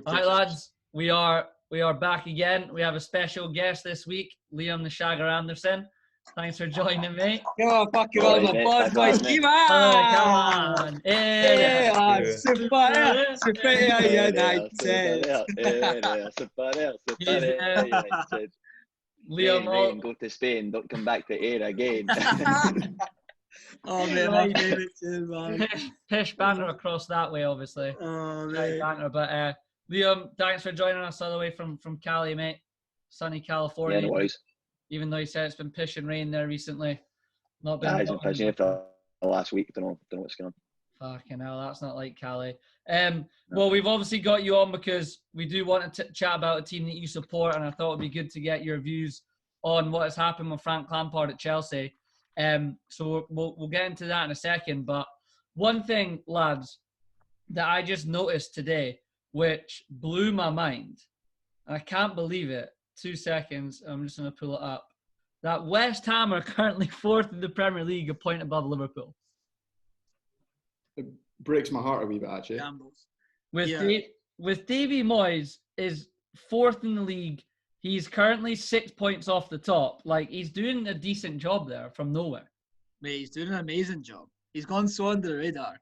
All right, lads, we are back again. We have a special guest this week, Liam the Shagger Anderson. Thanks for joining me. Come on, fucking all my boss, boys. Come on. Liam, go to Spain. Don't come back to Ayr again. Oh man, my favourite too, man. Pish banter across that way, obviously. Oh man. Banter, but Liam, thanks for joining us all the way from Cali, mate. Sunny California. Yeah, no worries. Even though you said it's been pish and rain there recently. Not been. It's been pissing here for the last week. Don't know what's going on. Fucking hell, that's not like Cali. Well, we've obviously got you on because we do want to chat about a team that you support, and I thought it'd be good to get your views on what has happened with Frank Lampard at Chelsea. So we'll get into that in a second. But one thing, lads, that I just noticed today, which blew my mind, and I can't believe it. 2 seconds. I'm just going to pull it up. That West Ham are currently 4th in the Premier League, a point above Liverpool. It breaks my heart a wee bit, actually. With Davy Moyes is 4th in the league. He's currently 6 points off the top. Like, he's doing a decent job there from nowhere. Mate, he's doing an amazing job. He's gone so under the radar.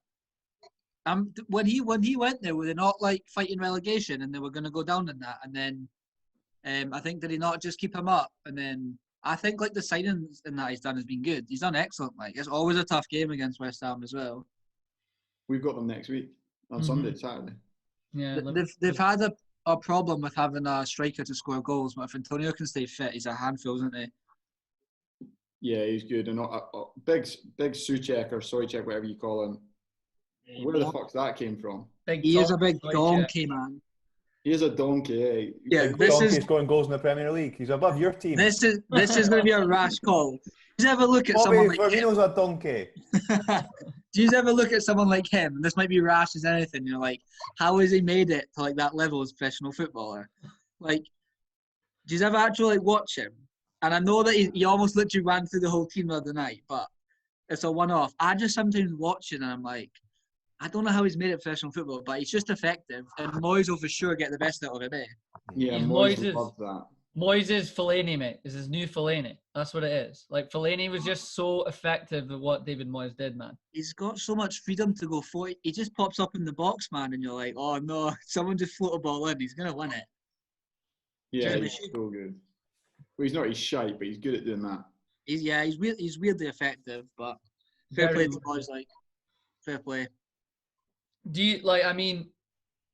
When he went there, were they not like fighting relegation and they were going to go down in that? And then I think, did he not just keep him up? And then I think like the signings in that he's done has been good. He's done excellent. Like, it's always a tough game against West Ham as well. We've got them next week on Saturday. Yeah, they've had a problem with having a striker to score goals, but if Antonio can stay fit, he's a handful, isn't he? Yeah, he's good. And big Suchek or Soychek, whatever you call him. Where the fuck's that came from? He is a big donkey, man. He is a donkey, eh? Yeah, donkey's scoring goals in the Premier League. He's above your team. This is going to be a rash call. Do you ever look at someone like him? Firmino's a donkey. Do you ever look at someone like him, and this might be rash as anything, you're like, how has he made it to like that level as a professional footballer? Like, do you ever actually watch him? And I know that he almost literally ran through the whole team the other night, but it's a one-off. I just sometimes watch it and I'm like, I don't know how he's made it professional football, but he's just effective. And Moyes will for sure get the best out of him, eh? Yeah, Moyes loves that. Moyes is Fellaini, mate. Is his new Fellaini. That's what it is. Like, Fellaini was just so effective at what David Moyes did, man. He's got so much freedom to go for it. He just pops up in the box, man, and you're like, oh, no, someone just float a ball in. He's going to win it. Yeah, he's so good. Well, he's not his shite, but he's good at doing that. He's weirdly effective, but fair play to Moyes, like, fair play. Do you, like, I mean,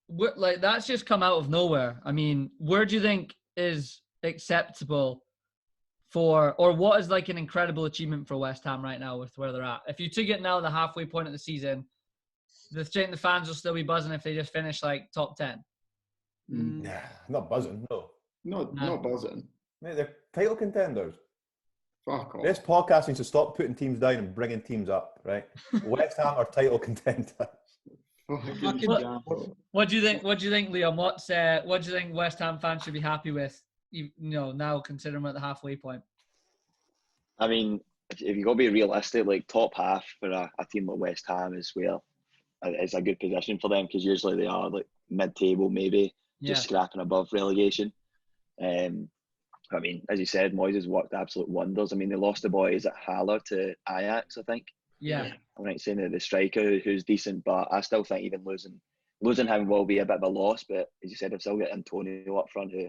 like, that's just come out of nowhere. I mean, where do you think is acceptable for, or what is like an incredible achievement for West Ham right now with where they're at? If you took it now, the halfway point of the season, the fans will still be buzzing if they just finish like top 10. Nah, not buzzing, no. Not buzzing. Mate, they're title contenders. Fuck off. This podcast needs to stop putting teams down and bringing teams up, right? West Ham are title contenders. What do you think? What do you think, Liam? What do you think West Ham fans should be happy with? You know, now considering we're at the halfway point. I mean, if you got to be realistic, like top half for a team like West Ham is where it's a good position for them because usually they are like mid-table, maybe just scrapping above relegation. I mean, as you said, Moyes has worked absolute wonders. I mean, they lost the boys at Haller to Ajax, I think. Yeah. I'm right saying that the striker who's decent, but I still think even losing him will be a bit of a loss. But as you said, I've still got Antonio up front who,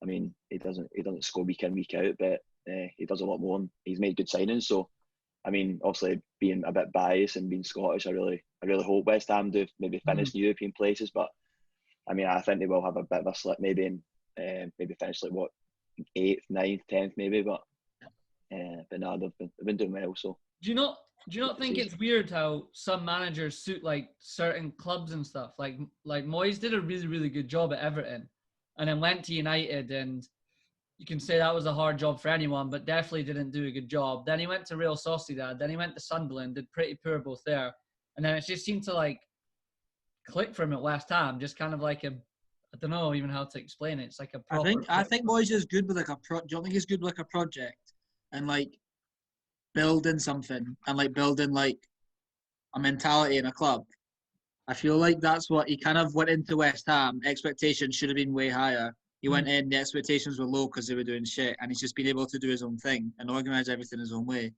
I mean, he doesn't score week in, week out, but he does a lot more and he's made good signings. So, I mean, obviously being a bit biased and being Scottish, I really hope West Ham do maybe finish in European places. But I mean, I think they will have a bit of a slip, maybe maybe finish like 8th, 9th, 10th, maybe. But no, they've been doing well. So do you not think it's weird how some managers suit like certain clubs and stuff? Like Moyes did a really, really good job at Everton and then went to United, and you can say that was a hard job for anyone, but definitely didn't do a good job. Then he went to Real Sociedad, then he went to Sunderland, did pretty poor both there. And then it just seemed to like click for him at West Ham, just kind of like I don't know even how to explain it. It's like a proper... I think Moyes is good with like do you don't think he's good with like a project and like building something and like building like a mentality in a club? I feel like that's what he kind of went into West Ham. Expectations should have been way higher. He went in, the expectations were low because they were doing shit, and he's just been able to do his own thing and organise everything his own way.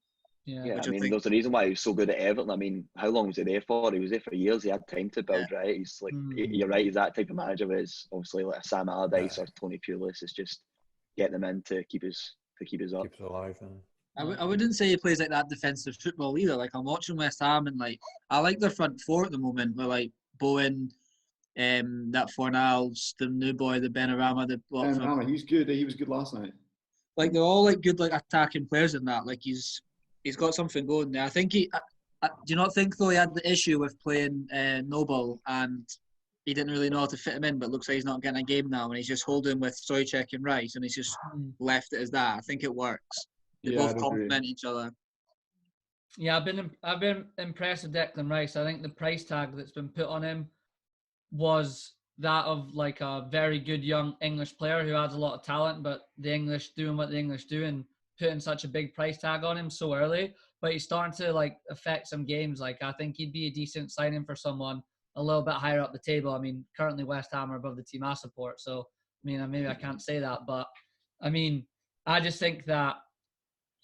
Yeah, I mean, there's a reason why he was so good at Everton. I mean, how long was he there for? He was there for years. He had time to build, right? He's like, you're right, he's that type of manager. Whereas obviously like a Sam Allardyce or Tony Pulis is just get them in to keep us up. Keeps us alive. I wouldn't say he plays like that defensive football either. Like I'm watching West Ham and like I like their front four at the moment. With like Bowen, that Fornals, the new boy, the Benrahma, he's good. He was good last night. Like they're all like good like attacking players in that. Like he's got something going there. I think do you not think though he had the issue with playing Noble and he didn't really know how to fit him in, but looks like he's not getting a game now and he's just holding with Stoichek and Rice and he's just left it as that. I think it works. They both complement each other. Yeah, I've been impressed with Declan Rice. I think the price tag that's been put on him was that of like a very good young English player who has a lot of talent, but the English doing what the English do and putting such a big price tag on him so early. But he's starting to like affect some games. Like I think he'd be a decent signing for someone a little bit higher up the table. I mean, currently West Ham are above the team I support, so I mean maybe I can't say that, but I mean I just think that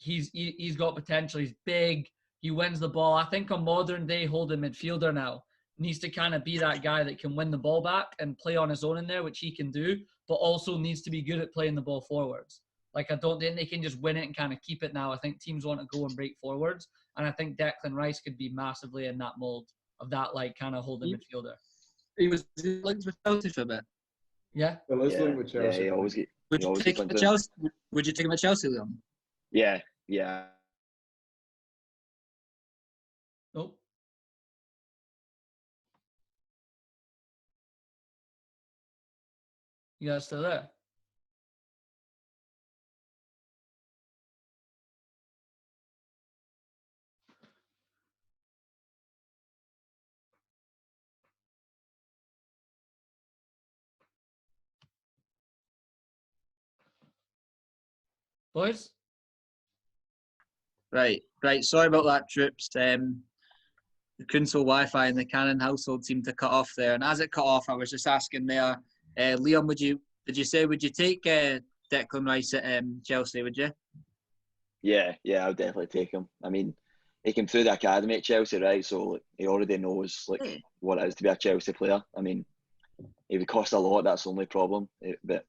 he's got potential. He's big. He wins the ball. I think a modern day holding midfielder now needs to kind of be that guy that can win the ball back and play on his own in there, which he can do, but also needs to be good at playing the ball forwards. Like I don't think they can just win it and kind of keep it now. I think teams want to go and break forwards, and I think Declan Rice could be massively in that mold of that like kind of holding midfielder. He was linked with Chelsea for a bit. Yeah. Well, let's link with Chelsea. Yeah, Would you take him at Chelsea? Would you take him at Chelsea, Leon? Yeah. Oh. You guys still there? Boys? Right. Sorry about that, Troops. The console Wi-Fi in the Cannon household seemed to cut off there, and as it cut off, I was just asking there, Leon, would you take Declan Rice at Chelsea? Would you? Yeah, I would definitely take him. I mean, he came through the academy at Chelsea, right? So he already knows like what it is to be a Chelsea player. I mean, he would cost a lot. That's the only problem. But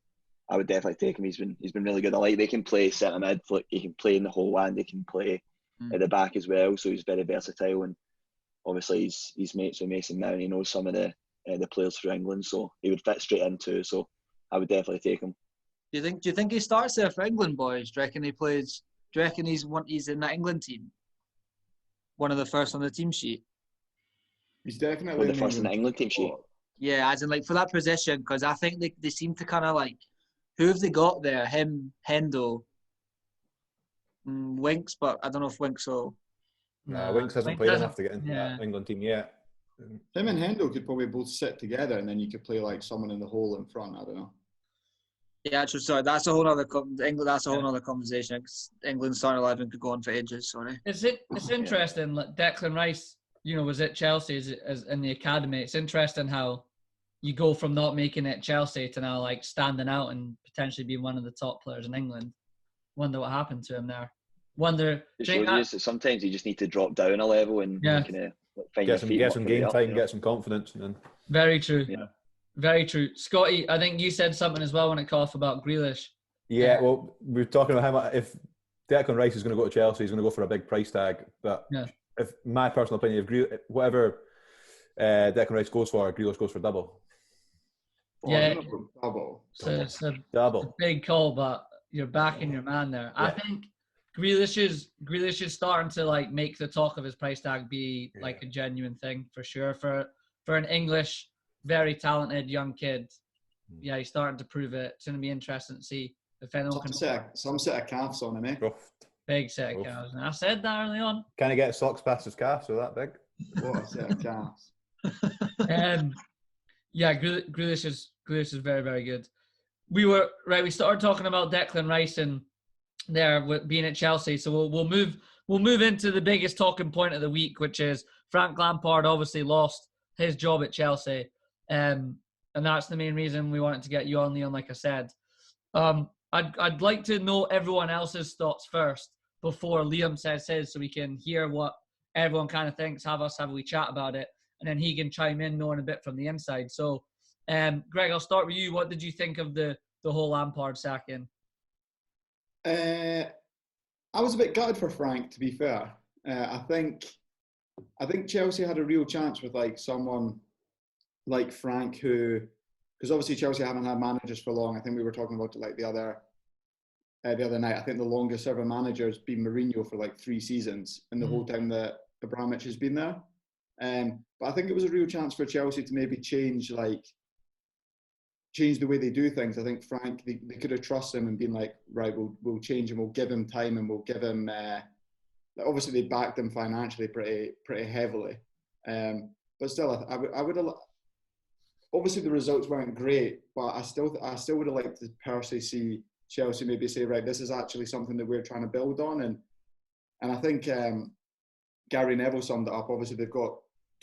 I would definitely take him. He's been really good. I like they can play centre mid. Like he can play in the whole and he can play at the back as well. So he's very versatile. And obviously he's mates with Mason Mount. He knows some of the players for England, so he would fit straight into. So I would definitely take him. Do you think he starts there for England, boys? Do you reckon he plays? Do you reckon he's in that England team? One of the first on the team sheet. He's definitely the first in the England team sheet. Yeah, as in like for that position, because I think they seem to kind of like, who have they got there? Him, Hendo, Winks, but I don't know if Winks will. Nah, Winks hasn't played enough to get into that England team yet. Him and Hendo could probably both sit together, and then you could play like someone in the hole in front. I don't know. Yeah, sorry, that's a whole other That's a whole other conversation. England's starting 11 could go on for ages. Sorry. It's interesting. Like Declan Rice, was at Chelsea as in the academy. It's interesting how you go from not making it at Chelsea to now like standing out and potentially being one of the top players in England. Wonder what happened to him there. Sometimes you just need to drop down a level and kind of find get some game time, get some confidence, and then. Very true. Yeah. Very true. Scotty, I think you said something as well when it called off about Grealish. Yeah, well, we were talking about how much, if Declan Rice is going to go to Chelsea, he's going to go for a big price tag. But if my personal opinion, if whatever Declan Rice goes for, Grealish goes for double. Yeah, double. So it's a big call, but you're backing your man there. Yeah. I think Grealish is starting to like make the talk of his price tag be like a genuine thing for sure for an English. Very talented young kid. Yeah, he's starting to prove it. It's going to be interesting to see if anyone can. Some set of calves on him, eh? Big set of calves. I said that early on. Can he get socks past his calves? So that big? What a set of calves. Yeah, Grealish is very, very good. We started talking about Declan Rice and there being at Chelsea. So we'll move into the biggest talking point of the week, which is Frank Lampard obviously lost his job at Chelsea. And that's the main reason we wanted to get you on, Liam, like I said. I'd like to know everyone else's thoughts first before Liam says his, so we can hear what everyone kind of thinks, have a wee chat about it, and then he can chime in knowing a bit from the inside. So, Greg, I'll start with you. What did you think of the whole Lampard sacking? I was a bit gutted for Frank, to be fair. I think Chelsea had a real chance with like someone like Frank, who, because obviously Chelsea haven't had managers for long. I think we were talking about it like the other night. I think the longest ever manager has been Mourinho for like 3 seasons, and the whole time that Abramovich has been there. But I think it was a real chance for Chelsea to maybe change the way they do things. I think Frank, they could have trusted him and been like, right, we'll change him, we'll give him time, and we'll give him. Obviously, they backed him financially pretty heavily, but still, I would have. Obviously, the results weren't great, but I still would have liked to personally see Chelsea maybe say, right, this is actually something that we're trying to build on, and I think Gary Neville summed it up. Obviously, they've got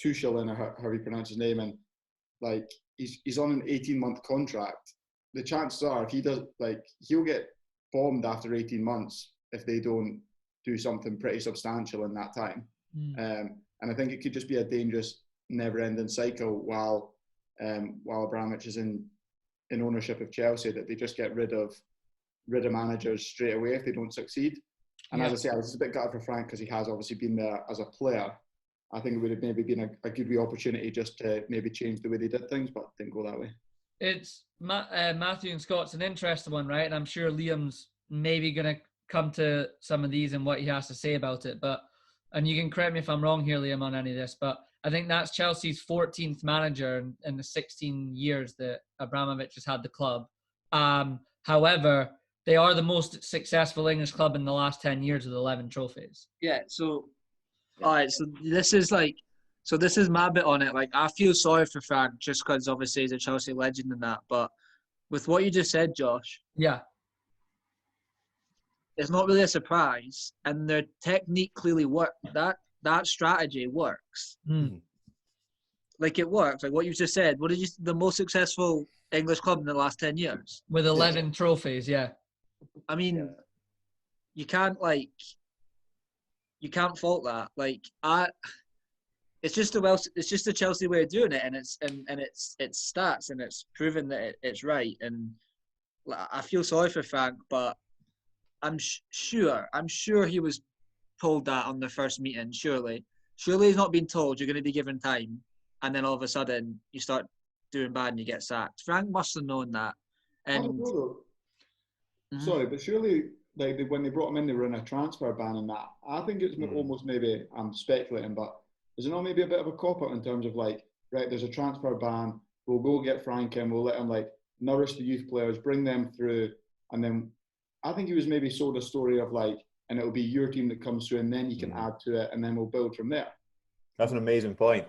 Tuchel in, or how you pronounce his name, and like he's on an 18-month contract. The chances are, if he does, like, he'll get bombed after 18 months if they don't do something pretty substantial in that time. And I think it could just be a dangerous, never-ending cycle while Abramovich is in ownership of Chelsea, that they just get rid of managers straight away if they don't succeed. And as I say, I was just a bit gutted for Frank because he has obviously been there as a player. I think it would have maybe been a good wee opportunity just to maybe change the way they did things, but it didn't go that way. It's Matthew and Scott's an interesting one, right? And I'm sure Liam's maybe going to come to some of these and what he has to say about it. And you can correct me if I'm wrong here, Liam, on any of this, but I think that's Chelsea's 14th manager in the 16 years that Abramovich has had the club. However, they are the most successful English club in the last 10 years with 11 trophies. Yeah, so, all right, so this is my bit on it. Like, I feel sorry for Frank just because obviously he's a Chelsea legend and that, but with what you just said, Josh, yeah, it's not really a surprise, and their technique clearly works. That strategy works. Like, it works. Like what you just said. What did you? The most successful English club in the last 10 years with 11 trophies. Yeah, I mean, you can't fault that. Like, it's just the Chelsea way of doing it, and it's stats, and it's proven that it's right. And I feel sorry for Frank, but I'm sure he was told that on the first meeting. Surely he's not been told you're going to be given time, and then all of a sudden you start doing bad and you get sacked. Frank must have known that. And I don't know though. Sorry, but surely, like, when they brought him in, they were in a transfer ban and that. I think it's almost, maybe I'm speculating, but is it not maybe a bit of a cop-out in terms of like, right, there's a transfer ban, we'll go get Frank in, we'll let him like nourish the youth players, bring them through, and then I think he was maybe sold a story of like, and it'll be your team that comes through, and then you can add to it, and then we'll build from there. That's an amazing point.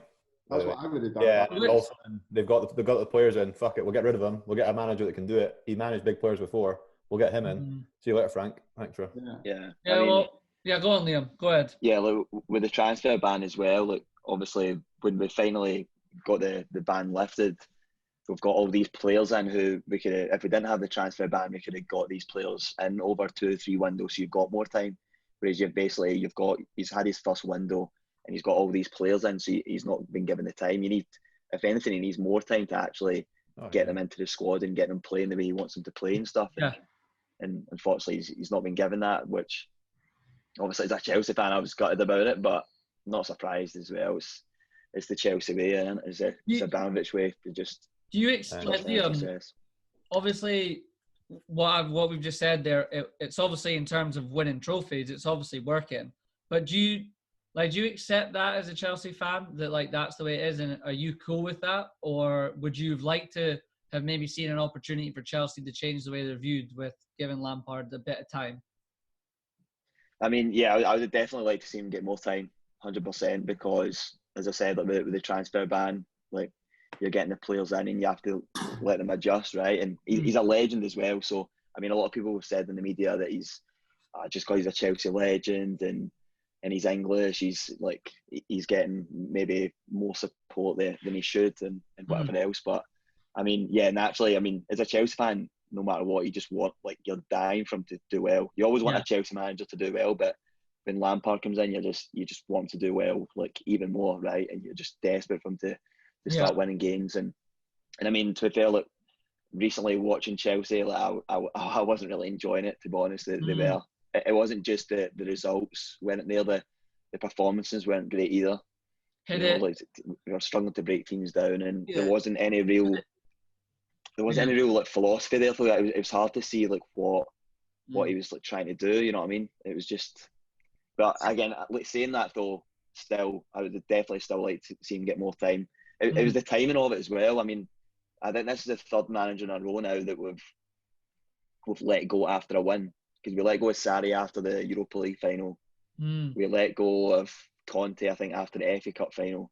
That's what I would have done. Yeah, also they've got the players in. Fuck it, we'll get rid of them. We'll get a manager that can do it. He managed big players before. We'll get him in. See you later, Frank. Thanks, bro. Yeah. Go on, Liam. Go ahead. Yeah, look, with the transfer ban as well. Look, obviously, when we finally got the ban lifted, we've got all these players in who we could, if we didn't have the transfer ban, we could have got these players in over 2 or 3 windows, so you've got more time. Whereas he's had his first window and he's got all these players in, so he's not been given the time. If anything, he needs more time to actually get them into the squad and get them playing the way he wants them to play and stuff. Yeah. And unfortunately, he's not been given that, which obviously as a Chelsea fan, I was gutted about it, but not surprised as well. It's the Chelsea way, and it's the Abramovich way to just. Do you expect obviously what we've just said there? It's obviously in terms of winning trophies, it's obviously working. But do you accept that as a Chelsea fan, that like that's the way it is, and are you cool with that, or would you have liked to have maybe seen an opportunity for Chelsea to change the way they're viewed with giving Lampard a bit of time? I mean, yeah, I would definitely like to see him get more time, 100%, because as I said, like with the transfer ban, like you're getting the players in and you have to let them adjust, right? And he's a legend as well. So, I mean, a lot of people have said in the media that he's just because he's a Chelsea legend and and he's English. He's getting maybe more support there than he should, and whatever else. But I mean, yeah, naturally, I mean, as a Chelsea fan, no matter what, you just want, like, you're dying for him to do well. You always want a Chelsea manager to do well, but when Lampard comes in, you just want him to do well, like, even more, right? And you're just desperate for him to start winning games. And I mean, to be fair, look, recently watching Chelsea, like, I wasn't really enjoying it, to be honest. They were. It wasn't just the results weren't there. The performances weren't great either. Like, we were struggling to break teams down, and there wasn't any real like philosophy there. So it was hard to see like what he was like trying to do. You know what I mean? It was just. But again, like, saying that though, still, I would definitely still like to see him get more time. It was the timing of it as well. I mean, I think this is the third manager in a row now that we've let go after a win. Because we let go of Sarri after the Europa League final. We let go of Conte, I think, after the FA Cup final.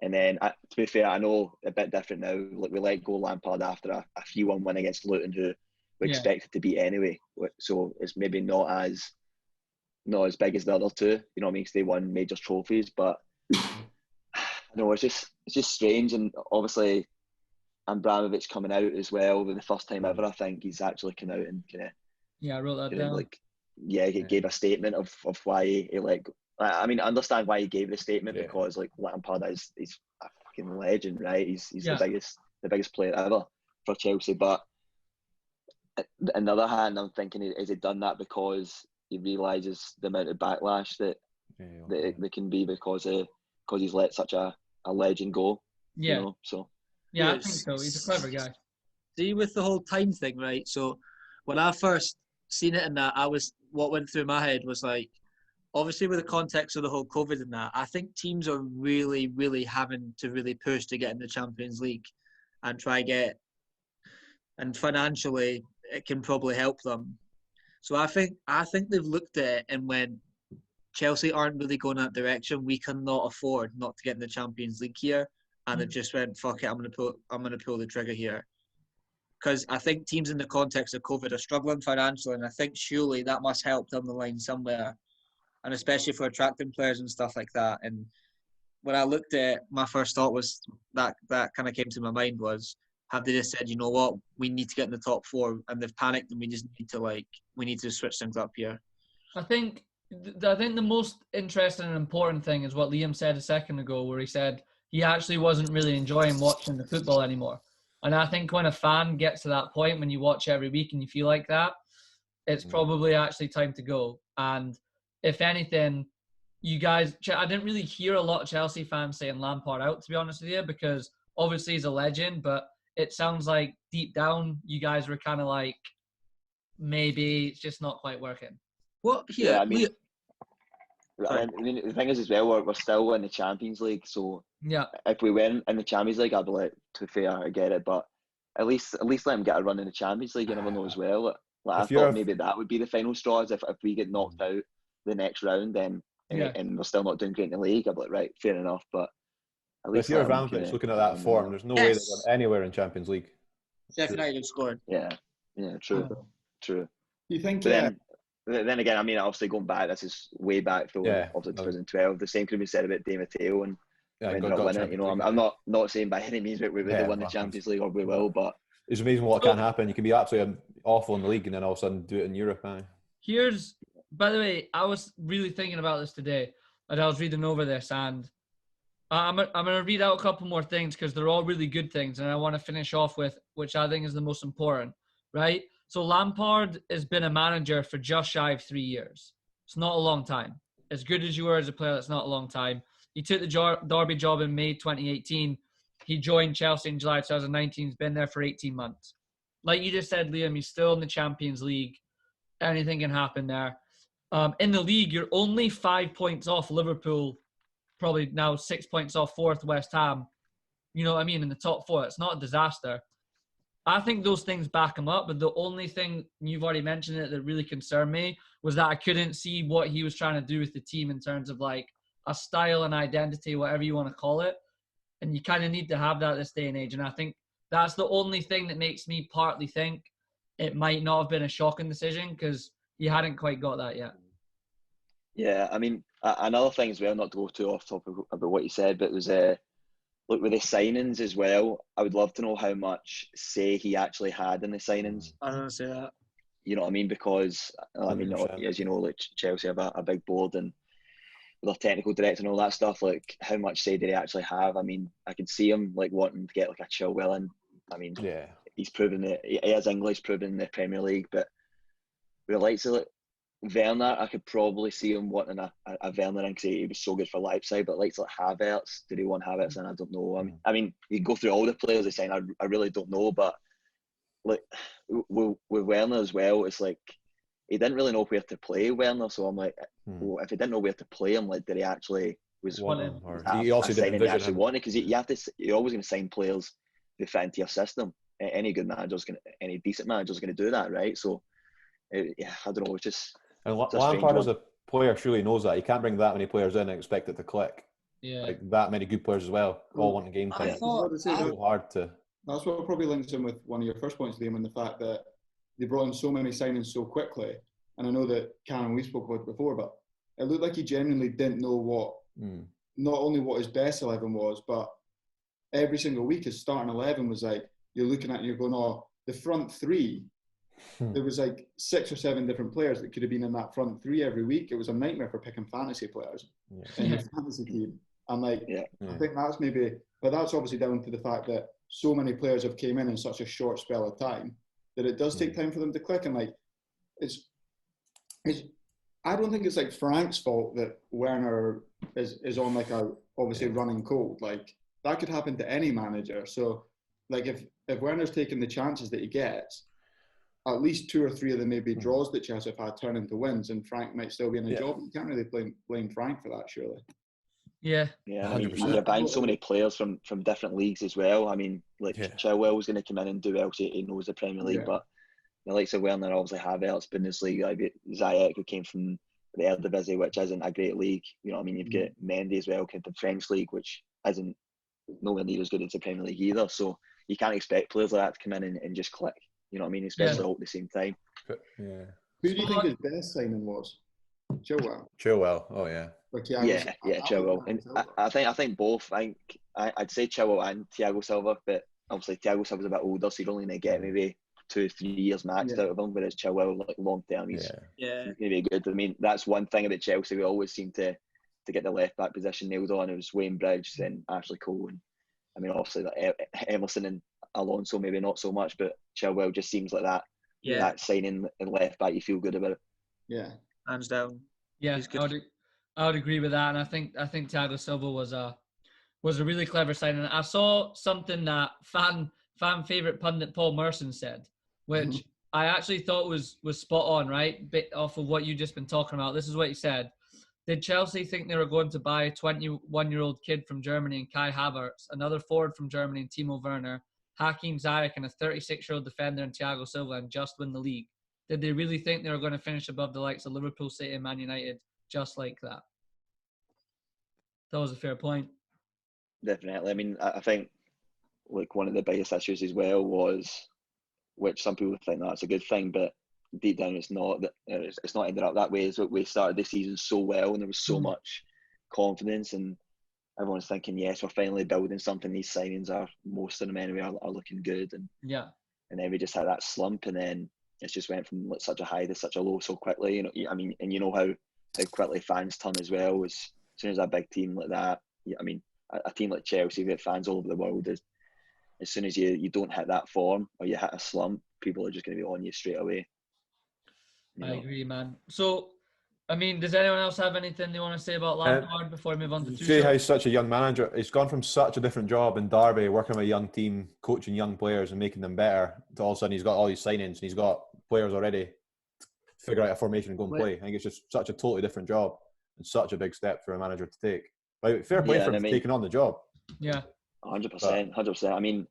And then, to be fair, I know a bit different now. Like, we let go of Lampard after a 3-1 win against Luton, who we expected to beat anyway. So it's maybe not as big as the other two. You know what I mean? Because they won major trophies. But no, it's just strange. And obviously, Abramovich coming out as well, for the first time ever, I think he's actually come out and kind of. Yeah, I wrote that down. Like, he gave a statement of why he let go. I mean, I understand why he gave the statement, because like Lampard he's a fucking legend, right? He's the biggest player ever for Chelsea. But on the other hand, I'm thinking, has he done that because he realises the amount of backlash that there can be because he's let such a legend go? Yeah. You know? So yeah, I think so. He's a clever guy. See, with the whole time thing, right? So when I first seen it in that, what went through my head was like, obviously with the context of the whole COVID and that, I think teams are really, really having to really push to get in the Champions League and and financially it can probably help them. So I think they've looked at it and went, Chelsea aren't really going that direction. We cannot afford not to get in the Champions League here, and they've just went, fuck it, I'm gonna pull the trigger here. Because I think teams in the context of COVID are struggling financially, and I think surely that must help down the line somewhere, and especially for attracting players and stuff like that. And when I looked at it, my first thought was that kind of came to my mind was, have they just said, you know what, we need to get in the top 4, and they've panicked, and we need to switch things up here. I think the most interesting and important thing is what Liam said a second ago, where he said he actually wasn't really enjoying watching the football anymore. And I think when a fan gets to that point, when you watch every week and you feel like that, it's probably actually time to go. And if anything, you guys, I didn't really hear a lot of Chelsea fans saying Lampard out, to be honest with you, because obviously he's a legend, but it sounds like deep down you guys were kind of like, maybe it's just not quite working. Well, yeah, I mean, the thing is as well, we're still in the Champions League, so if we win in the Champions League, I'd be like, to be fair, I get it, but at least let him get a run in the Champions League. You never know as well. Like, I thought maybe that would be the final straw, if we get knocked out the next round, then and we're still not doing great in the league. I'd be like, right, fair enough, but at least if you're Abramovich looking at that form, there's no way they're going anywhere in Champions League. Sheffield United scored. Yeah, true. You think? Then again, I mean, obviously going back, this is way back though, obviously 2012. The same could be said about Di Matteo and ended up winning it. You know, I'm not saying by any means that we would win the Champions League or we will, but it's amazing what can happen. You can be absolutely awful in the league and then all of a sudden do it in Europe. Here's, by the way, I was really thinking about this today, and I was reading over this, and I'm going to read out a couple more things because they're all really good things, and I want to finish off with which I think is the most important, right? So Lampard has been a manager for just shy of 3 years. It's not a long time. As good as you were as a player, that's not a long time. He took the Derby job in May 2018. He joined Chelsea in July 2019. He's been there for 18 months. Like you just said, Liam, he's still in the Champions League. Anything can happen there. In the league, you're only 5 points off Liverpool, probably now 6 points off fourth West Ham. You know what I mean? In the top 4. It's not a disaster. I think those things back him up, but the only thing, you've already mentioned it, that really concerned me was that I couldn't see what he was trying to do with the team in terms of like a style and identity, whatever you want to call it. And you kind of need to have that at this day and age. And I think that's the only thing that makes me partly think it might not have been a shocking decision because he hadn't quite got that yet. Yeah, I mean, another thing as well, not to go too off topic about what you said, but it was look, with the signings as well, I would love to know how much say he actually had in the signings. I don't say that. You know what I mean? Because I mean, 100%. as you know, like Chelsea have a big board and with their technical director and all that stuff. Like, how much say did he actually have? I mean, I could see him like wanting to get like a Chilwell in. I mean, Yeah. he's proven it. He has English, proven in the Premier League, but with the likes of like Werner, I could probably see him wanting a Werner in because he was so good for Leipzig. But like Havertz, did he want Havertz in? I don't know. I mean, you go through all the players they signed. I really don't know. But like with Werner as well, it's like he didn't really know where to play Werner. So I'm like, well, if he didn't know where to play him, like, did he actually Want him, or a he also didn't signing he envision actually him. wanted? Because you have to, you're always going to sign players who fit into your system. Any good manager's going, any decent manager's going to do that, right? So yeah, I don't know. It's just. And It's a strange Lampard one. as a player surely knows that. He can't bring that many players in and expect it to click. Yeah. Like that many good players as well, all wanting game time. I thought It's so hard to. That's what probably links in with one of your first points, Liam, and the fact that they brought in so many signings so quickly. And I know that Cameron, we spoke about it before, but it looked like he genuinely didn't know what, not only what his best 11 was, but every single week his starting 11 was like, you're looking at it and you're going, oh, the front three, there was like 6 or 7 different players that could have been in that front three every week. It was a nightmare for picking fantasy players in your fantasy team. And like, I think that's maybe, but that's obviously down to the fact that so many players have came in such a short spell of time that it does take time for them to click. And like, it's I don't think it's like Frank's fault that Werner is on like a obviously running cold. Like that could happen to any manager. So like if Werner's taking the chances that he gets, at least 2 or 3 of them maybe draws that Chelsea have had turn into wins, and Frank might still be in a job. You can't really blame Frank for that, surely. Yeah. Yeah, I mean, 100%. you're buying so many players from different leagues as well. I mean, like Chilwell was going to come in and do well, so he knows the Premier League, but the likes of Werner obviously Havertz, Bundesliga, like Ziyech, who came from the Eredivisie, which isn't a great league. You know what I mean? You've got Mendy as well, came from the French league, which isn't nowhere near as good as the Premier League either. So you can't expect players like that to come in and just click. You know what I mean? Especially all at the same time. Who do you think his best signing was? Chilwell. Oh yeah. Chilwell. And I think both. I'd say Chilwell and Thiago Silva, but obviously Thiago Silva's a bit older, so you're only going to get maybe 2-3 years maxed out of him. Whereas Chilwell, like long term, he's going to be good. I mean, that's one thing about Chelsea. We always seem to get the left back position nailed on. It was Wayne Bridge, then Ashley Cole, and I mean obviously like Emerson and Alonso maybe not so much, but Chilwell just seems like that. That signing in left back, you feel good about it. Yeah, hands down. Yeah, I would agree with that, and I think Thiago Silva was a really clever signing. I saw something that fan favorite pundit Paul Merson said, which I actually thought was spot on, right? Bit off of what you just been talking about. This is what he said. Did Chelsea think they were going to buy a 21-year-old kid from Germany and Kai Havertz, another forward from Germany and Timo Werner, Hakim Ziyech and a 36-year-old defender in Thiago Silva and just win the league? Did they really think they were going to finish above the likes of Liverpool, City and Man United just like that? That was a fair point. Definitely. I mean, I think like one of the biggest issues as well was, which some people think that's a good thing, but deep down it's not. That it's not ended up that way. Is that we started the season so well and there was so much confidence and everyone's thinking, yes, we're finally building something. These signings are, most of them anyway, are looking good, and then we just had that slump, and then it just went from like such a high to such a low so quickly. You know, I mean, and you know how quickly fans turn as well. As soon as a big team like that, I mean, a team like Chelsea with fans all over the world, as soon as you don't hit that form or you hit a slump, people are just going to be on you straight away. I agree, man. So, I mean, does anyone else have anything they want to say about Lampard before we move on to Tuchel? See how he's such a young manager. He's gone from such a different job in Derby, working with a young team, coaching young players and making them better, to all of a sudden he's got all these signings and he's got players already to figure out a formation and go and play. I think it's just such a totally different job and such a big step for a manager to take. Like, fair play for him taking on the job. Yeah. 100%. I mean,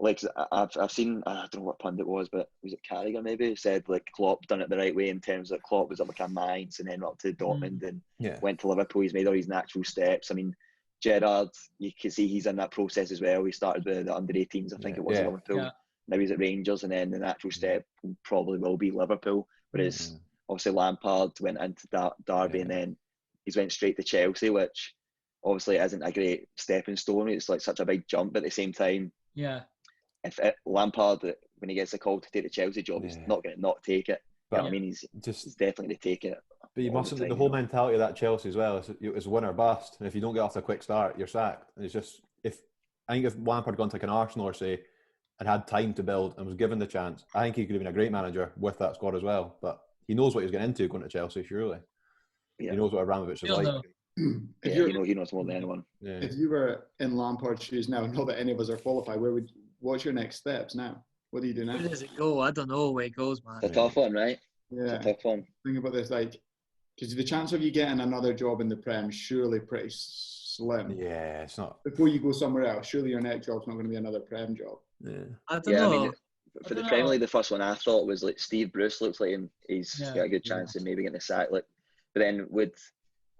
like I've seen, I don't know what pundit it was, but was it Carragher maybe, said like Klopp done it the right way in terms that Klopp was up like a Mainz and then up to Dortmund and went to Liverpool. He's made all these natural steps. I mean, Gerrard, you can see he's in that process as well. He started with the under-18s, I think it was at Liverpool. Yeah. Now he's at Rangers, and then the natural step probably will be Liverpool. Whereas obviously Lampard went into Derby and then he's went straight to Chelsea, which obviously isn't a great stepping stone. It's like such a big jump, but at the same time, if Lampard, when he gets a call to take the Chelsea job, he's not going to not take it. You know what I mean? He's definitely going to take it. But you mustn't. The whole mentality of that Chelsea as well is win or bust. And if you don't get off to a quick start, you're sacked. And it's just I think if Lampard had gone to like an Arsenal or say and had time to build and was given the chance, I think he could have been a great manager with that squad as well. But he knows what he's getting into going to Chelsea. Surely, he knows what Abramovich is like. He knows more than anyone. Yeah. If you were in Lampard's shoes now, not that any of us are qualified, what's your next steps now? What do you do now? Where does it go? I don't know where it goes, man. It's a tough one, right? Yeah. It's a tough one. Think about this, because the chance of you getting another job in the Prem is surely pretty slim. Yeah, it's not. Before you go somewhere else, surely your next job's not going to be another Prem job. Yeah. I don't know. I mean, for the Premier League, the first one I thought was like Steve Bruce looks like him. He's got a good chance of maybe getting the sack. But then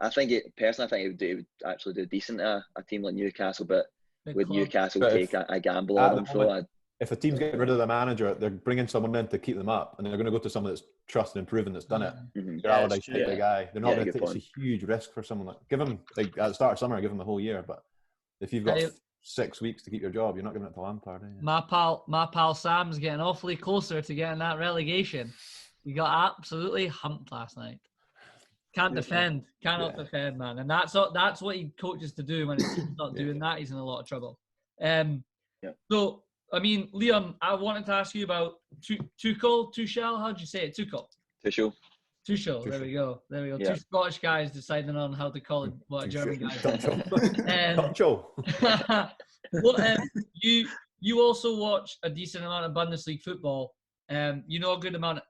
I think it would actually do decent at a team like Newcastle, but would Newcastle take a gamble on him? If a team's getting rid of the manager, they're bringing someone in to keep them up, and they're going to go to someone that's trusted and proven that's done it. Your Allardyce type of guy. They're not going to take a huge risk for someone give him at the start of summer, give him the whole year. But if you've got 6 weeks to keep your job, you're not giving it to Lampard. My pal Sam's getting awfully closer to getting that relegation. He got absolutely humped last night. Cannot defend, man. And that's what he coaches to do. When he's not doing that, he's in a lot of trouble. So, I mean, Liam, I wanted to ask you about Tuchel. How'd you say it? Tuchel. There we go. Yeah. Two Scottish guys deciding on how to call it what a German guy does. Tuchel. Well, you also watch a decent amount of Bundesliga football. You know a good amount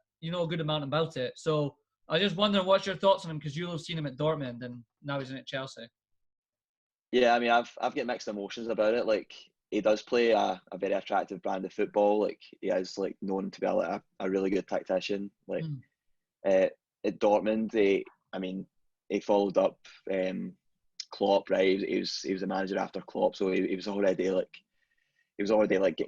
about it. So I was just wondering, what's your thoughts on him? Because you'll have seen him at Dortmund, and now he's in at Chelsea. Yeah, I mean, I've got mixed emotions about it. Like, he does play a very attractive brand of football. Like, he is known to be a really good tactician. Like, at Dortmund, he followed up Klopp, right? He was a manager after Klopp, so he was already going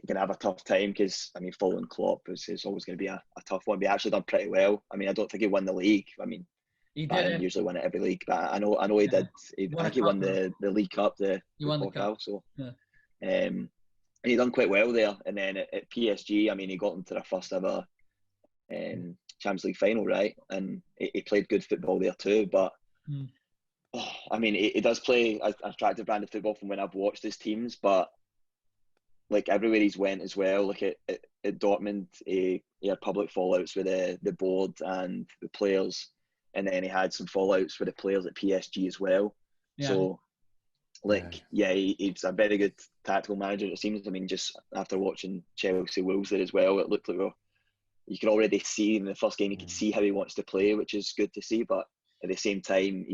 to have a tough time because, I mean, following Klopp is always going to be a tough one. But he actually done pretty well. I mean, I don't think he won the league. I mean, he didn't usually win it every league, but I know he did. I think he won the League Cup, the Cup. So, and he done quite well there. And then at PSG, I mean, he got into their first ever Champions League final, right? And he played good football there too. But I mean, he does play an attractive brand of football from when I've watched his teams, but like everywhere he's went as well, like at Dortmund, he had public fallouts with the board and the players, and then he had some fallouts with the players at PSG as well. Yeah. So, he's a very good tactical manager, it seems. I mean, just after watching Chelsea Wolves there as well, it looked like you could already see in the first game, you could see how he wants to play, which is good to see. But at the same time,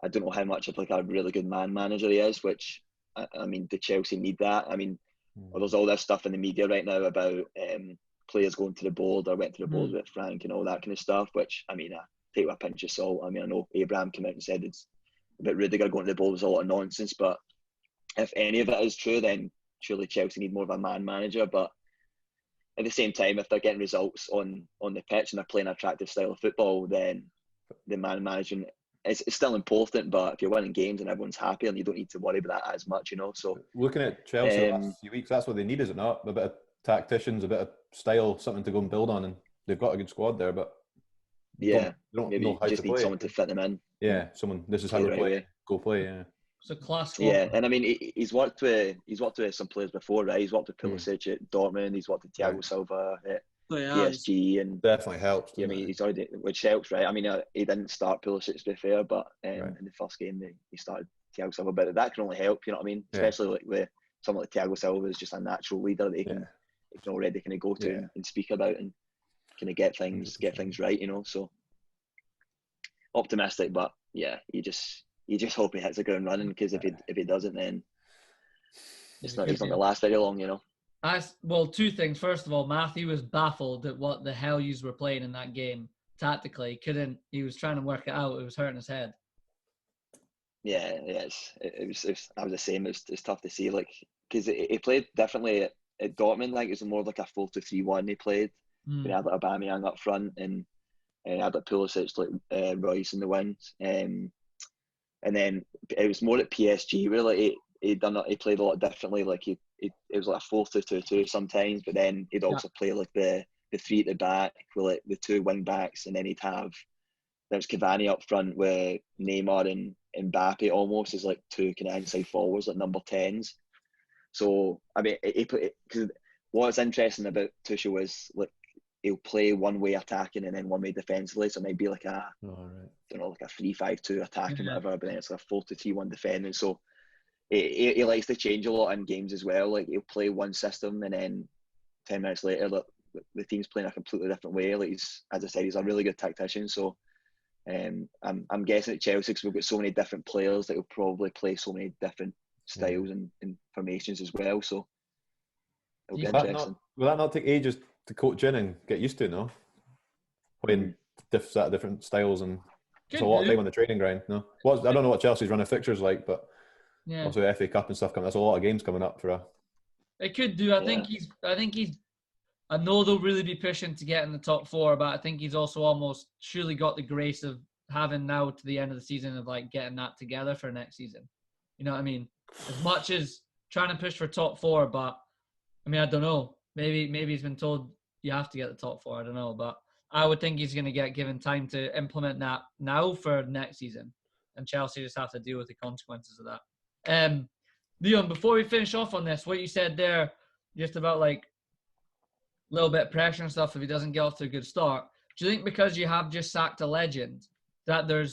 I don't know how much of a really good man manager he is, which, I mean, did Chelsea need that? I mean, there's all this stuff in the media right now about players going to the board or went to the board with Frank and all that kind of stuff, which, I mean, I take with a pinch of salt. I mean, I know Abraham came out and said it's a bit Rudiger going to the board was a lot of nonsense, but if any of it is true, then surely Chelsea need more of a man manager. But at the same time, if they're getting results on the pitch and they're playing an attractive style of football, then the man management is still important. But if you're winning games and everyone's happy, and you don't need to worry about that as much, you know. So looking at Chelsea the last few weeks, that's what they need, is it not? A bit of tacticians, a bit of style, something to go and build on, and they've got a good squad there, but they don't maybe know how just to need play. someone to fit them in. Yeah, someone. This is how we play. Go play. Yeah. It's a class squad. Yeah, and I mean, he's worked with some players before, right? He's worked with Pulisic at Dortmund. He's worked with Thiago Silva at PSG, and definitely helps. Yeah, I mean, he's already, which helps, right? I mean, he didn't start Pulisic, to be fair, but in the first game he started Thiago Silva, but that can only help. You know what I mean? Especially like with someone like Thiago Silva is just a natural leader that he can already kind of go to and speak about and kind of get things right. You know, so optimistic, but yeah, you just hope he hits the ground running, because if he doesn't, then he's not going to last very long, you know. Well, two things. First of all, Matthew was baffled at what the hell you were playing in that game tactically. He was trying to work it out. It was hurting his head. Yeah, it was I was the same. It's tough to see, like, because he played differently at Dortmund. Like, it was more like a 4-2-3-1 he played. He had Aubameyang up front, and had Pulisic, like Royce in the wings. And then it was more at PSG where like he played a lot differently. Like it was like a 4-2-2 sometimes, but then he'd also play like the three at the back with like the two wing backs, and then he'd have there was Cavani up front with Neymar and Mbappe almost as like two kind of inside forwards, like number 10s. So I mean, because what's interesting about Tuchel is like he'll play one way attacking and then one way defensively. So it might be like a don't know, like a 3-5-2 attacking, whatever, but then it's like a 4-2-3-1 defending. So he likes to change a lot in games as well. Like he'll play one system and then 10 minutes later, the team's playing a completely different way. Like as I said, he's a really good tactician. So I'm guessing at Chelsea, because we've got so many different players that will probably play so many different styles and formations as well. So it'll be interesting. Will that not take ages to coach in and get used to? No, playing different styles, and it's a lot of time on the training ground. No, I don't know what Chelsea's running fixtures like, but also FA Cup and stuff coming. There's a lot of games coming up for a. It could do. I think he's. I know they'll really be pushing to get in the top four, but I think he's also almost surely got the grace of having now to the end of the season of like getting that together for next season. You know what I mean? As much as trying to push for top four, but I mean, I don't know. Maybe he's been told you have to get the top four. I don't know, but I would think he's going to get given time to implement that now for next season, and Chelsea just have to deal with the consequences of that. Leon, before we finish off on this, what you said there, just about like a little bit of pressure and stuff if he doesn't get off to a good start. Do you think because you have just sacked a legend that there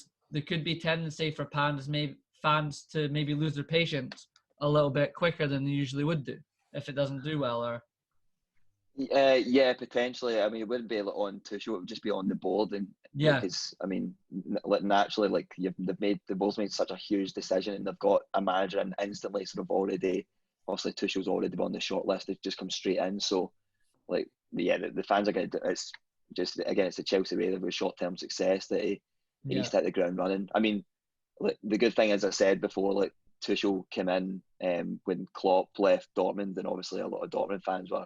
could be tendency for fans to maybe lose their patience a little bit quicker than they usually would do if it doesn't do well? Or yeah, potentially. I mean, it wouldn't be on Tuchel; it would just be on the board, and because I mean, naturally, like they've both made such a huge decision, and they've got a manager and instantly sort of already. Obviously, Tuchel's already on the short list; they've just come straight in. So, like, the fans are going to. It's just again, it's the Chelsea way of short-term success that he needs to hit the ground running. I mean, like the good thing, as I said before, like Tuchel came in when Klopp left Dortmund, and obviously a lot of Dortmund fans were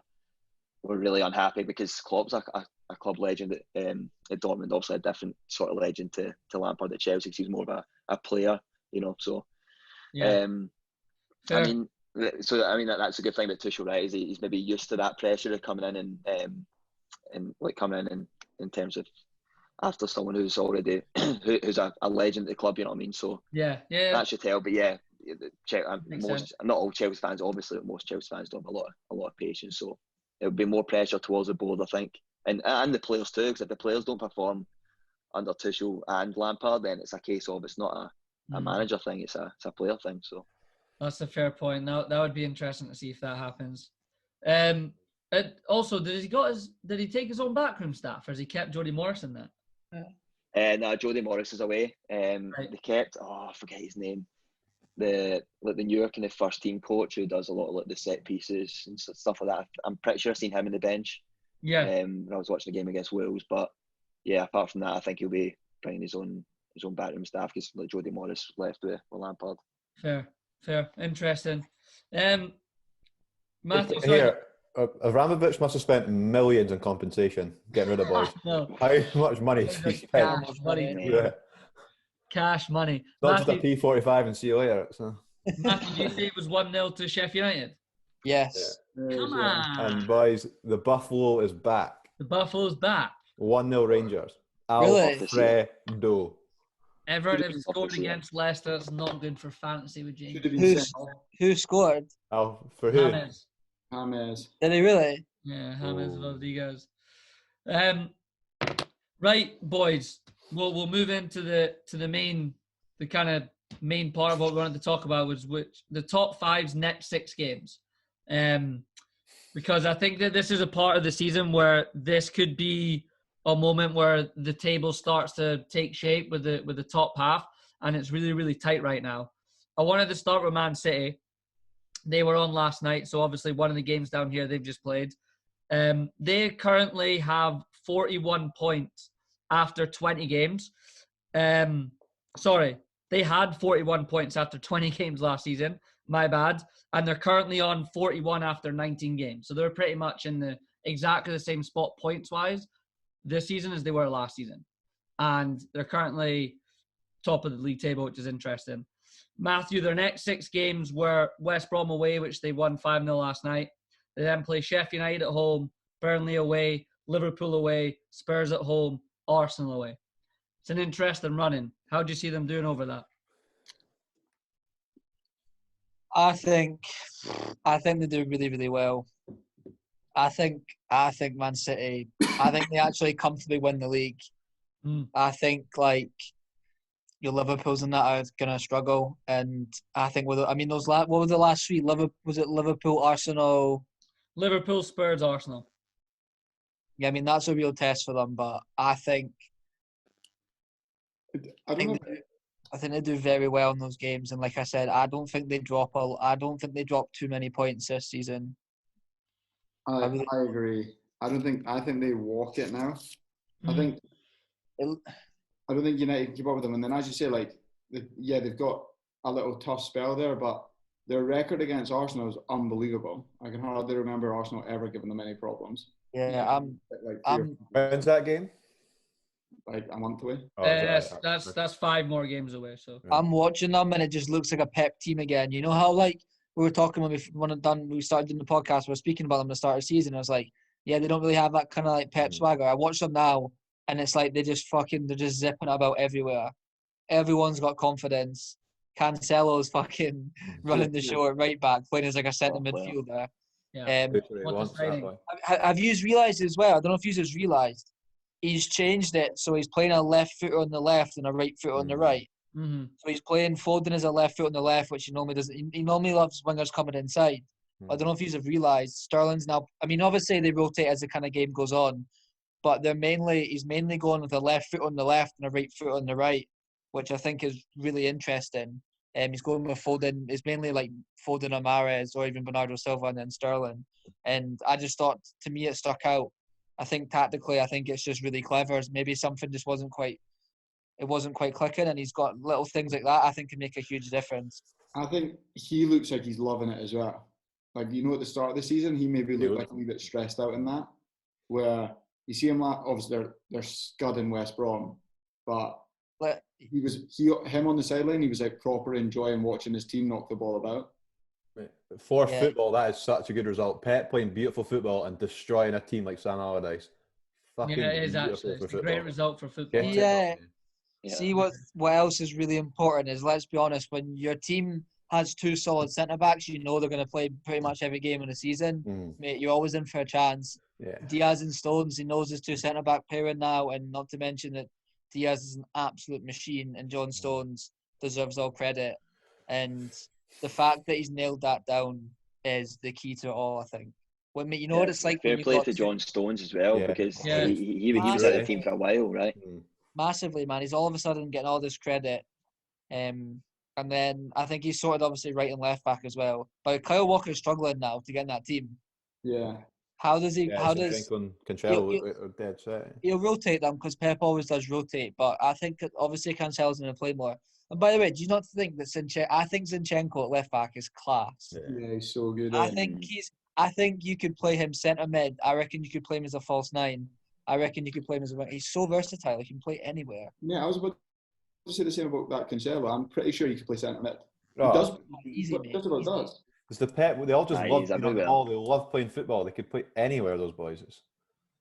really unhappy because Klopp's a club legend at Dortmund, obviously a different sort of legend to Lampard at Chelsea. He's more of a player, you know. So, I mean, that's a good thing about Tuchel, right? Is he's maybe used to that pressure of coming in and like coming in terms of after someone who's already who's a legend at the club, you know what I mean? So that should tell. But not all Chelsea fans, obviously, most Chelsea fans don't have a lot of patience. So it would be more pressure towards the board, I think, and the players too. Because if the players don't perform under Tuchel and Lampard, then it's a case of it's not a manager thing; it's a player thing. So that's a fair point. Now that would be interesting to see if that happens. Also, did he take his own backroom staff, or has he kept Jody Morrison there? No, Jody Morris is away. They kept I forget his name. The newer kind of first team coach who does a lot of like the set pieces and stuff like that. I'm pretty sure I've seen him in the bench. Yeah. When I was watching the game against Wales, but yeah, apart from that, I think he'll be bringing his own backroom staff because like Jody Morris left with Lampard. Fair, interesting. Matthew, here, Abramovich must have spent millions in compensation getting rid of boys. No. How much money did he spend? Cash money. Not Matthew, just a P45 and see you later. So. Matthew, do you say it was 1-0 to Sheffield United? Yes. Yeah. Come on. And boys, the Buffalo is back. The Buffalo's back. 1-0 Rangers. Alfredo. Everton have scored against Leicester. It's not good for fantasy with James. Who scored? Oh, for who? James. Did he really? Yeah, James Rodriguez. Right, boys. We'll move into the kind of main part of what we wanted to talk about was the top five's next 6 games. Because I think that this is a part of the season where this could be a moment where the table starts to take shape with the top half, and it's really, really tight right now. I wanted to start with Man City. They were on last night, so obviously one of the games down here they've just played. They currently have 41 points after 20 games. Sorry, they had 41 points after 20 games last season. My bad. And they're currently on 41 after 19 games. So they're pretty much in exactly the same spot points-wise this season as they were last season. And they're currently top of the league table, which is interesting. Matthew, their next 6 games were West Brom away, which they won 5-0 last night. They then play Sheffield United at home, Burnley away, Liverpool away, Spurs at home, Arsenal away. It's an interesting running. How do you see them doing over that? I think they do really, really well. I think Man City, I think they actually comfortably win the league. I think your Liverpool's and that are gonna struggle, and I think what were the last 3? Was it Liverpool, Arsenal? Liverpool, Spurs, Arsenal. Yeah, I mean that's a real test for them, but I think they do very well in those games, and like I said, I don't think they drop too many points this season. I agree. I think they walk it now. I don't think United can keep up with them. And then, as you say, they've got a little tough spell there, but their record against Arsenal is unbelievable. I can hardly remember Arsenal ever giving them any problems. Yeah, when's that game? Like a month away. That's 5 more games away. So I'm watching them, and it just looks like a Pep team again. You know how we were talking when we started doing the podcast, we were speaking about them at the start of the season. I was like, yeah, they don't really have that kind of Pep swagger. I watch them now, and it's like they're just zipping about everywhere. Everyone's got confidence. Cancelo's fucking running the show at right back, playing as a centre midfielder. Yeah. Have you realised as well? I don't know if you just realised he's changed it, so he's playing a left foot on the left and a right foot on the right. Mm-hmm. So he's playing Foden as a left foot on the left, which he normally doesn't. He normally loves wingers coming inside. I don't know if you have realised Sterling's now. I mean, obviously they rotate as the kind of game goes on, but he's mainly going with a left foot on the left and a right foot on the right, which I think is really interesting. He's going with Foden. It's mainly like Foden or Mahrez or even Bernardo Silva and then Sterling. And I just thought, to me, it stuck out. I think tactically, it's just really clever. Maybe something just wasn't quite clicking, and he's got little things like that I think can make a huge difference. I think he looks like he's loving it as well. At the start of the season, he maybe looked like a wee bit stressed out in that, where you see him, obviously they're scudding West Brom, but him on the sideline, he was proper enjoying watching his team knock the ball about. For football, that is such a good result. Pep playing beautiful football and destroying a team like Sam Allardyce. It is actually. It's a great result for football. Yeah. See what else is really important is, let's be honest, when your team has 2 solid centre backs, you know they're going to play pretty much every game of the season. Mate, you're always in for a chance. Yeah. Diaz and Stones, he knows his 2 centre back pairing now, and not to mention that Diaz is an absolute machine, and John Stones deserves all credit. And the fact that he's nailed that down is the key to it all, I think. What it's like. Fair play to John Stones as well, because he was at the team for a while, right? Massively, man. He's all of a sudden getting all this credit. And then I think he's sorted obviously right and left back as well. But Kyle Walker's struggling now to get in that team. Yeah. How does he? Dead set. He'll rotate them because Pep always does rotate. But I think obviously Cancelo's going to play more. And by the way, do you not think that I think Zinchenko at left back is class? Yeah, he's so good. I think you could play him centre mid. I reckon you could play him as a false 9. I reckon you could play him as a winger. He's so versatile. He can play anywhere. Yeah, I was about to say the same about that Cancelo. I'm pretty sure he could play centre mid. Oh. He does. Easy, mate. Just about does. It's the Pep. They all just love playing on the ball. They love playing football. They could play anywhere. Those boys.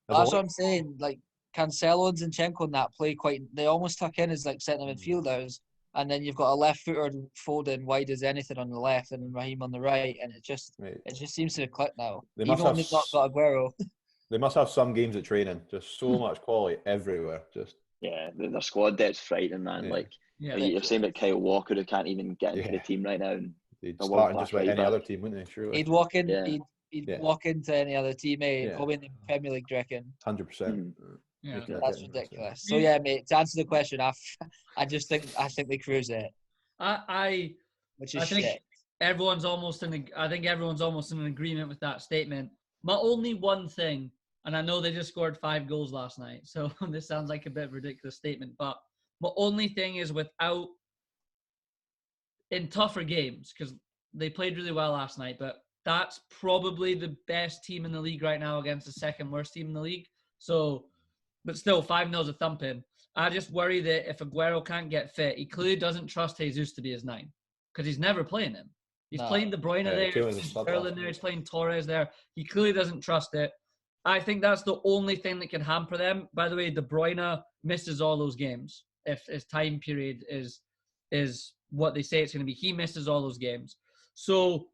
That's what I'm saying. Like Cancelo and Zinchenko and that play quite. They almost tuck in as like centre midfielders, and then you've got a left footer Foden wide as anything on the left, and then Raheem on the right, and it just seems to click now. Even when they've not got Aguero. They must have some games at training. Just so much quality everywhere. Their squad depth's frightening, man. You're saying about Kyle Walker, who can't even get into the team right now. He'd start just about any other team, wouldn't he? Surely. He'd walk in. He'd walk into any other team, probably in the Premier League, do you reckon? 100%. Yeah, that's ridiculous. So to answer the question, I think they cruise it. I think everyone's almost in agreement with that statement. My only one thing, and I know they just scored 5 goals last night, so this sounds like a bit of a ridiculous statement, but my only thing is in tougher games, because they played really well last night, but that's probably the best team in the league right now against the second worst team in the league. So, but still, 5-0 is a thumping. I just worry that if Aguero can't get fit, he clearly doesn't trust Jesus to be his 9 because he's never playing him. He's playing De Bruyne there, he's playing Sterling there, he's playing Torres there. He clearly doesn't trust it. I think that's the only thing that can hamper them. By the way, De Bruyne misses all those games. If his time period is what they say it's going to be, he misses all those games. So,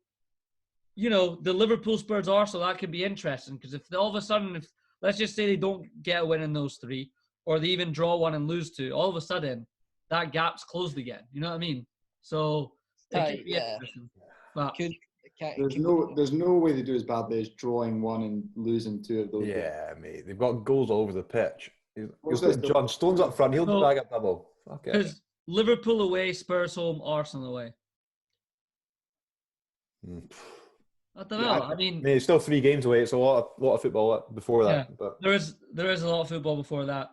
you know, the Liverpool, Spurs, Arsenal, that could be interesting because if all of a sudden, if let's just say they don't get a win in those 3, or they even draw 1 and lose 2, all of a sudden that gap's closed again. You know what I mean? So it could be interesting. But there's no way they do as badly as drawing 1 and losing 2 of those. Yeah, mate. They've got goals all over the pitch. John Stones up front. He'll drag a double. Because Liverpool away, Spurs home, Arsenal away. I don't know. I mean, it's still 3 games away. It's a lot of football before that. Yeah, but there is a lot of football before that.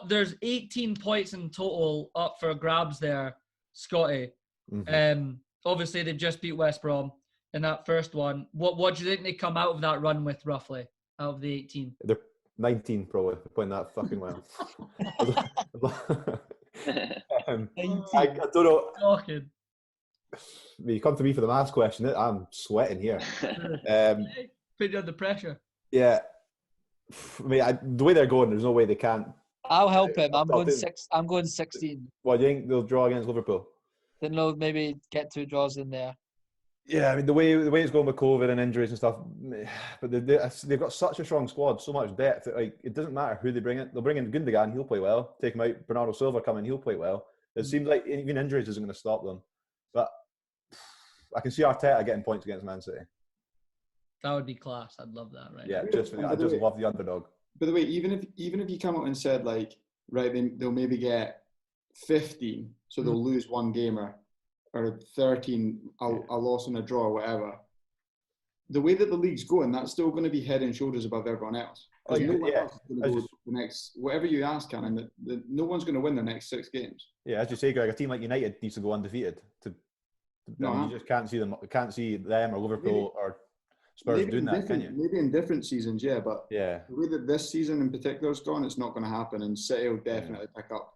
There's 18 points in total up for grabs there, Scotty. Mm-hmm. Obviously they've just beat West Brom in that first one. What do you think they come out of that run with roughly out of the 18? They're 19 probably. They're playing that fucking well. I don't know. Talking. You come to me for the maths question. I'm sweating here. Put you under pressure. Yeah. I mean, the way they're going, there's no way they can't. I'll help him. I'm going 16. What do you think they'll draw against Liverpool? Then they'll maybe get 2 draws in there. Yeah, I mean the way it's going with COVID and injuries and stuff, but they've got such a strong squad, so much depth that like it doesn't matter who they bring in. They'll bring in Gundogan, he'll play well. Take him out, Bernardo Silva come in, he'll play well. It seems like even injuries isn't going to stop them. But I can see Arteta getting points against Man City. That would be class. I'd love that, right? Yeah, I just love the underdog. By the way, even if you come out and said like, right, they'll maybe get 15, so they'll lose 1 game or 13, a loss and a draw or whatever. The way that the league's going, that's still going to be head and shoulders above everyone else. Else is going to go the next, whatever you ask, Canon, no one's going to win the next 6 games. Yeah, as you say, Greg, a team like United needs to go undefeated. You just can't see them. Can't see them or Liverpool or Spurs doing that, can you? Maybe in different seasons, yeah, but yeah, the way that this season in particular has gone, it's not going to happen, and City will definitely pick up.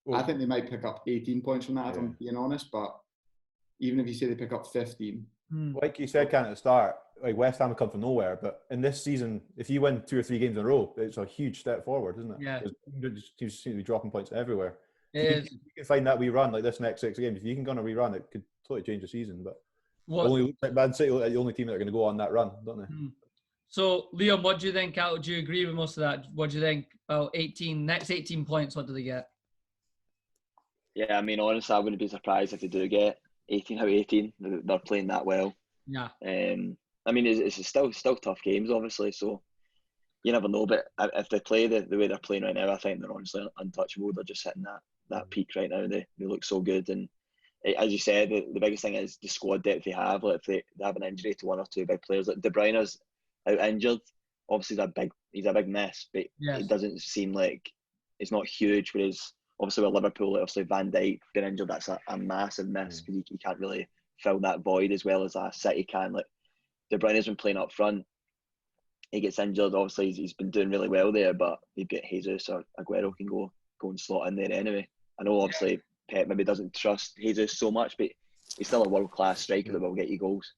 Well, I think they might pick up 18 points from that, if I'm being honest, but even if you say they pick up 15. Like you said, Ken, at the start, like West Ham have come from nowhere, but in this season, if you win 2 or 3 games in a row, it's a huge step forward, isn't it? Yeah. Teams seem to be dropping points everywhere. If you can find that wee run, like this next 6 games, if you can go on a wee run, it could totally change the season, but only looks like Man City are the only team that are going to go on that run, don't they? So, Liam, what do you think? Do you agree with most of that? What do you think about next 18 points? What do they get? Yeah, I mean, honestly, I wouldn't be surprised if they do get 18 out of 18. They're playing that well. Yeah. I mean, it's still tough games, obviously, so you never know. But if they play the way they're playing right now, I think they're honestly untouchable. They're just hitting that peak right now. They look so good. And as you said, the biggest thing is the squad depth they have. Like if they have an injury to 1 or 2 big players, like De Bruyne's out injured. Obviously, he's a big miss, but it doesn't seem like it's not huge. Whereas obviously with Liverpool, obviously Van Dijk being injured, that's a massive miss because you can't really fill that void as well as a City can. Like De Bruyne's been playing up front. He gets injured. Obviously, he's been doing really well there, but you've got Jesus or Aguero can go and slot in there anyway. I know obviously Pep maybe doesn't trust Jesus so much, but he's still a world-class striker that will get you goals.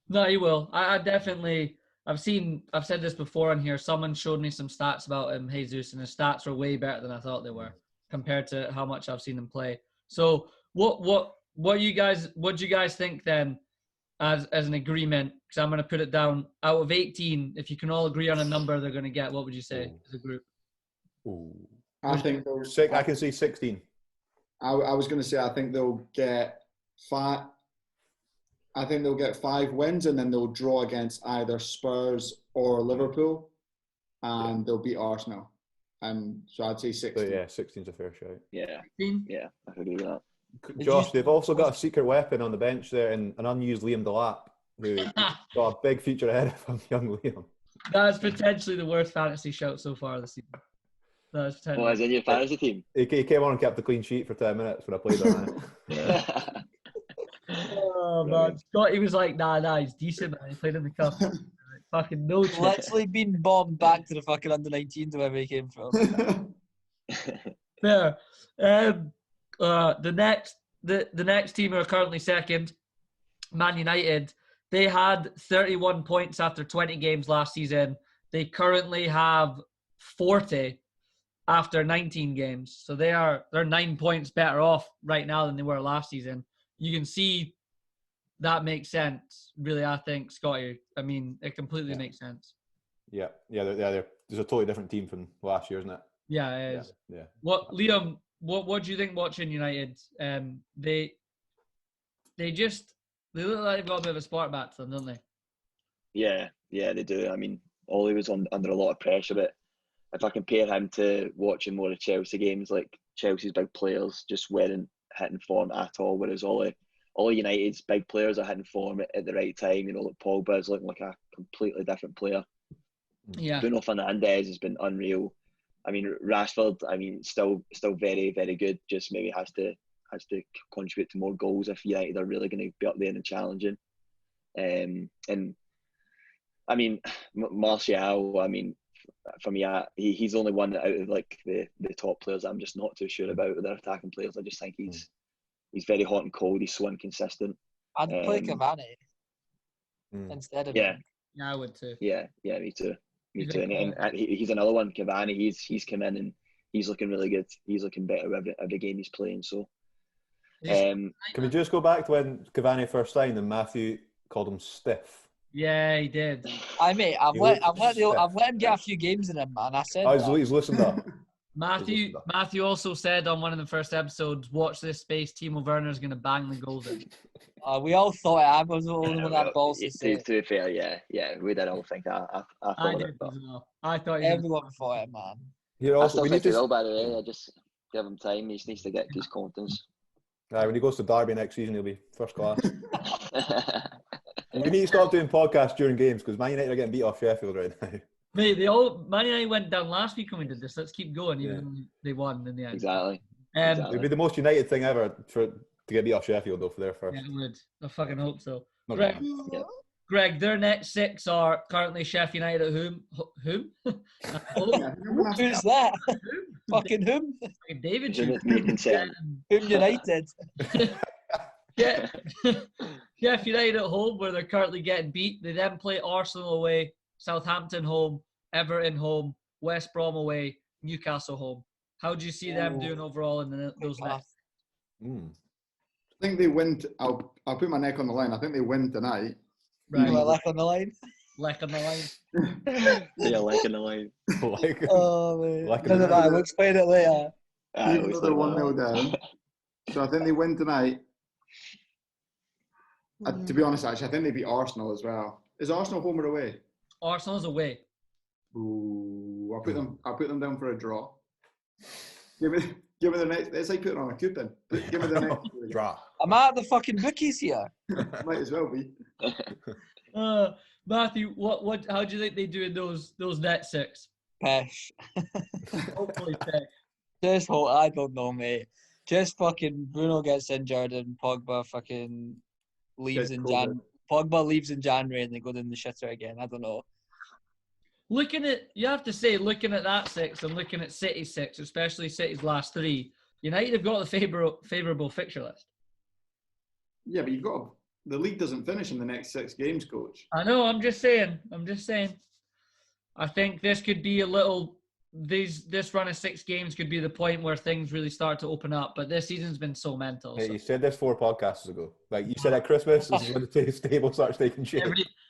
No, he will. I definitely. I've said this before on here. Someone showed me some stats about him, Jesus, and his stats are way better than I thought they were compared to how much I've seen him play. So, what do you guys think then, as an agreement? Because I'm going to put it down. Out of 18, if you can all agree on a number, they're going to get. What would you say as a group? I think I can say 16. I was going to say I think they'll get 5. I think they'll get 5 wins and then they'll draw against either Spurs or Liverpool, and they'll beat Arsenal. And so I'd say 16. So yeah, 16's a fair shout. Yeah, 16? Yeah, I could agree with that. Josh, they've also got a secret weapon on the bench there, and an unused Liam Delap, who's got a big future ahead of him, young Liam. That's potentially the worst fantasy shout so far this season. That's potentially. Well, as in your fantasy team? He came on and kept the clean sheet for 10 minutes when I played on it. Oh man, Scott, he was like, nah, he's decent, man. He played in the cup. Fucking no chance. Literally been bombed back to the fucking under-19s wherever he came from. Fair. The next team who are currently second, Man United. They had 31 points after 20 games last season. They currently have 40 after 19 games. So they're 9 points better off right now than they were last season. You can see that makes sense, really, I think, Scotty. I mean, it completely makes sense. Yeah. There's a totally different team from last year, isn't it? Yeah, it is. Yeah. What, Liam, what do you think watching United? They look like they've got a bit of a spark back to them, don't they? Yeah, they do. I mean, Ollie was under a lot of pressure, but if I compare him to watching more of Chelsea games, like Chelsea's big players just weren't hitting form at all, whereas all United's big players are hitting form at the right time. You know, like Pogba is looking like a completely different player. Yeah. Bruno Fernandes has been unreal. I mean, Rashford, still very, very good. Just maybe has to contribute to more goals if United are really going to be up there and challenging. And I mean, Martial, for me, he's the only one out of like the top players I'm just not too sure about with their attacking players. I just think he's very hot and cold. He's so inconsistent. I'd play Cavani instead of him. Yeah, I would too. Yeah, me too. And he's another one, Cavani. He's come in and he's looking really good. He's looking better every game he's playing. So, can we just go back to when Cavani first signed and Matthew called him stiff? Yeah, he did. I've let him get a few games in him, man. I said he's listened up. Matthew also said on one of the first episodes, "Watch this space. Timo Werner's going to bang the goals in." We all thought it. I was the only one that balls to say. To be fair, yeah, we did all think I thought it. But I thought everyone thought it, man. I still think he will, by the way. I just give him time. He just needs to get his confidence. When he goes to Derby next season, he'll be first class. We need to stop doing podcasts during games because Man United are getting beat off Sheffield right now. Mate, Man United went down last week when we did this. Let's keep going, even though they won in the end. Exactly. It would be the most United thing ever to get beat off Sheffield, though, for their first. Yeah, it would. I fucking hope so. Greg, their next six are currently Sheffield United at whom? Who's that? Fucking whom? Fucking David. Whom United? Yeah. Sheffield United at home, where they're currently getting beat. They then play Arsenal away, Southampton home, Everton home, West Brom away, Newcastle home. How do you see them doing overall in those next? I think they win. I'll put my neck on the line. I think they win tonight. Right. Leg on the line. Leg on the line. Yeah, leg on the line. Oh man. We'll explain it later. Even though they're 1-0 down. So I think they win tonight. To be honest, actually, I think they beat Arsenal as well. Is Arsenal home or away? Arsenal's away. Ooh, I'll put them down for a draw. Give me the next. It's like putting on a coupon. Give me the next draw. I'm at the fucking bookies here. Might as well be. Matthew, how do you think they do in those net six? Pesh. Hopefully pesh. Just hope. I don't know, mate. Just fucking Bruno gets injured and Pogba fucking leaves in January. Pogba leaves in January and they go down the shitter again. I don't know. Looking at that six and looking at City's six, especially City's last three, United have got the favourable fixture list. Yeah, but the league doesn't finish in the next 6 games, coach. I know. I'm just saying. I think this could be this run of 6 games could be the point where things really start to open up. But this season's been so mental. Hey, you said this 4 podcasts ago. Like you said at Christmas, this is when the table starts taking shape.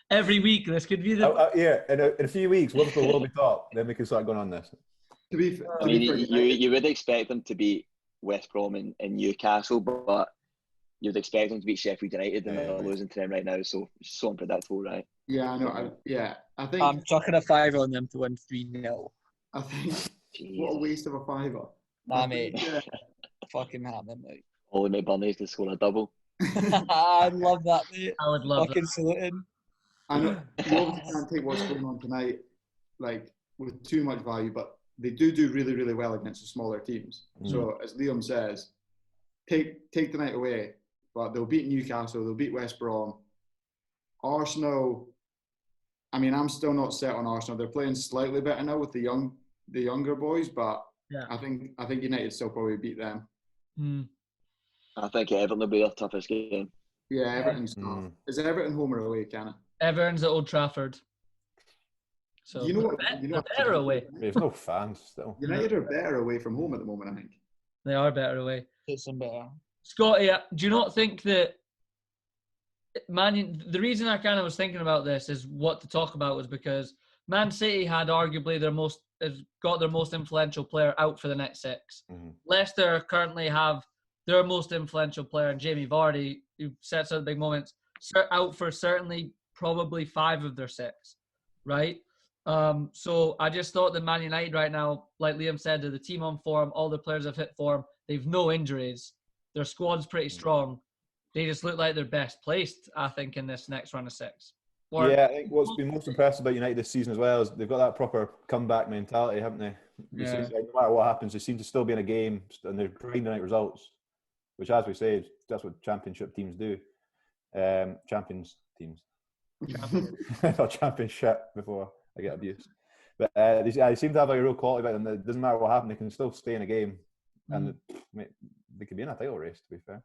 Every week, this could be the. Yeah, in a few weeks, Liverpool will be top. Then we can start going on this. To be fair, you would expect them to beat West Brom and Newcastle, but you would expect them to beat Sheffield United, and they're losing to them right now. So it's so unpredictable, right? Yeah, I know. I think I'm chucking a 5 on them to win 3-0. I think what a waste of a 5. Nah, mate. Fucking happen, mate. Ollie McBurney's to score a double. I'd love that, mate. I would love fucking saluting. I know you obviously can't take what's going on tonight like with too much value, but they do really, really well against the smaller teams. So as Liam says, take tonight away, but they'll beat Newcastle, they'll beat West Brom, Arsenal. I mean, I'm still not set on Arsenal. They're playing slightly better now with the younger boys, but I think United still probably beat them. I think Everton will be their toughest game. Yeah, Everton's tough. Is Everton home or away, Canna? Everton's at Old Trafford. So you know what? Better away. There's no fans still. United are better away from home at the moment, I think. They are better away. It's better. Scotty, do you not think that the reason I kind of was thinking about this is what to talk about was because Man City had arguably their most influential player out for the next 6. Leicester currently have their most influential player, Jamie Vardy, who sets out big moments, out for certainly probably 5 of their 6, right? So I just thought that Man United right now, like Liam said, they're the team on form. All the players have hit form. They've no injuries. Their squad's pretty strong. They just look like they're best placed, I think, in this next round of 6. I think what's been most impressive about United this season as well is they've got that proper comeback mentality, haven't they? Yeah. No matter what happens, they seem to still be in a game and they're grinding out results, which, as we say, that's what championship teams do. Champions teams. Not championship before I get abused. But they seem to have a real quality about them. It doesn't matter what happens, they can still stay in a game. And they could be in a title race, to be fair.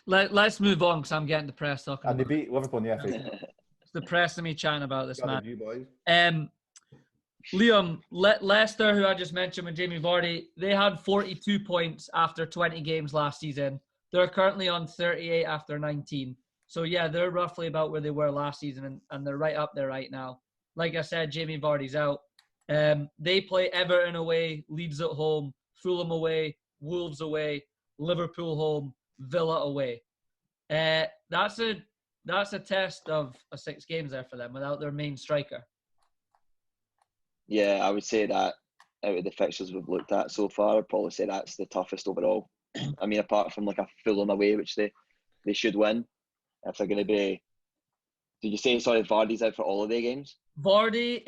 Let's move on because I'm getting depressed talking and about they beat Liverpool in the FA. It's depressing me chatting about this, man. You boys. Liam, Leicester, who I just mentioned with Jamie Vardy, they had 42 points after 20 games last season. They're currently on 38 after 19. So, yeah, they're roughly about where they were last season, and they're right up there right now. Like I said, Jamie Vardy's out. They play Everton away, Leeds at home, Fulham away, Wolves away, Liverpool home, Villa away. That's a test of 6 games there for them without their main striker. Yeah, I would say that out of the fixtures we've looked at so far, I'd probably say that's the toughest overall. I mean, apart from like a Fulham away, which they should win. If they're going to be... Did you say, sorry, Vardy's out for all of their games? Vardy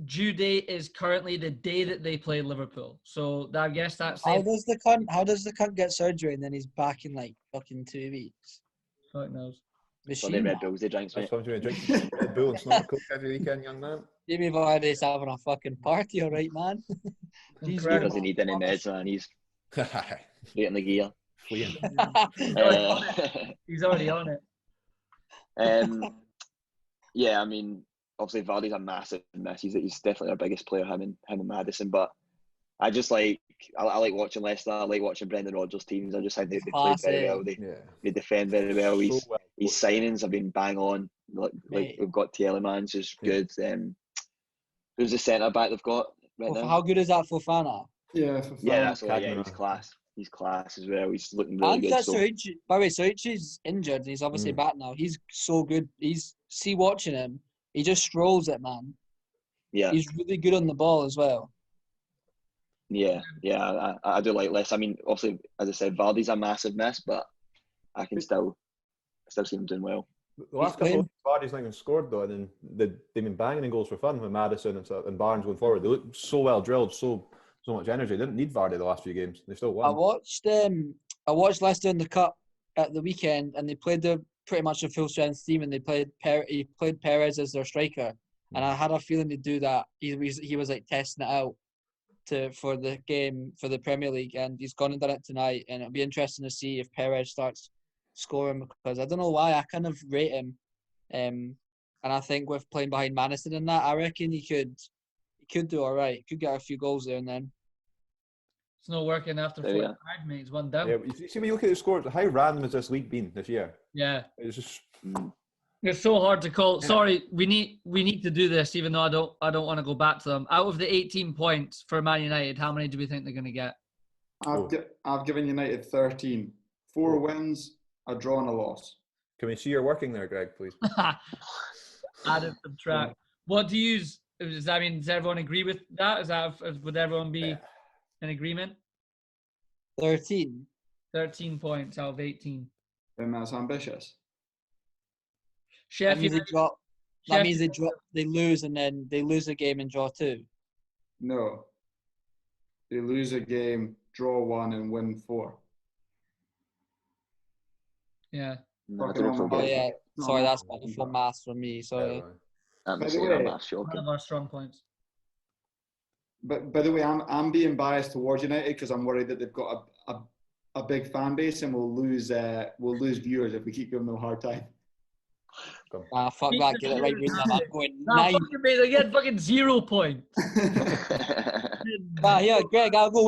due date is currently the day that they play Liverpool. So I guess that's... How does the cunt get surgery and then he's back in like fucking 2 weeks? Fuck knows. So they Red Bulls, they drinks, mate. That's what drink Red Bull and snort Coke every weekend, young man. Jamie Vardy's having a fucking party, all right, man. He doesn't need any meds, man. He's right in the gear. He's already on it. Yeah, I mean, obviously Vardy's a massive miss. He's definitely our biggest player, him and Maddison. But I just I like watching Leicester. I like watching Brendan Rodgers' teams. I just think they play very well. They defend very well. His signings have been bang on. Like we've got Tielemans, who's good. Who's the centre back they've got right now? How good is that Fofana? Yeah, Fofana. Yeah, that's what. Yeah, he's class. He's class as well. He's looking really good. By the way, Soichi's injured and he's obviously back now. He's so good. Watching him, he just strolls it, man. Yeah. He's really good on the ball as well. Yeah, I do like less. I mean, obviously, as I said, Vardy's a massive miss, but I can still see him doing well. The last couple of Vardy's not even scored though, and then they've been banging in goals for fun with Maddison and Barnes going forward. They look so well drilled, so much energy. They didn't need Vardy the last few games. They still won. I watched Leicester in the Cup at the weekend, and they played pretty much a full strength team, and he played Perez as their striker, and I had a feeling to do that. He was like testing it out for the game for the Premier League, and he's gone and done it tonight. And it'll be interesting to see if Perez starts scoring, because I don't know why I kind of rate him, and I think with playing behind Maddison and that, I reckon he could do all right. Could get a few goals there and then. It's not working after 45 minutes. One down. Yeah, you see when you look at the scores, how random has this league been this year? Yeah, it's just. It's so hard to call. Yeah. Sorry, we need to do this, even though I don't want to go back to them. Out of the 18 points for Man United, how many do we think they're going to get? I've given United 13. 4 wins, a draw and a loss. Can we see your working there, Greg, please? Add and subtract. What do you use? Does everyone agree with that? Would everyone be in agreement? 13. 13 points out of 18. And that's ambitious. Sheffield. That means they lose and then they lose a game and draw 2. No. They lose a game, draw 1 and win 4. Yeah. Oh yeah. Sorry, that's wonderful maths from me. Sorry. I'm By the the same. way, I'm not One shocking. of our strong points. But by the way, I'm being biased towards United because I'm worried that they've got a big fan base and we'll lose viewers if we keep giving them a hard time. Fuck Keep that. the Get it right, viewers Green. I'm happy. going Nah, 9. fucking mate, they get fucking 0 points. Here, Greg. I'll go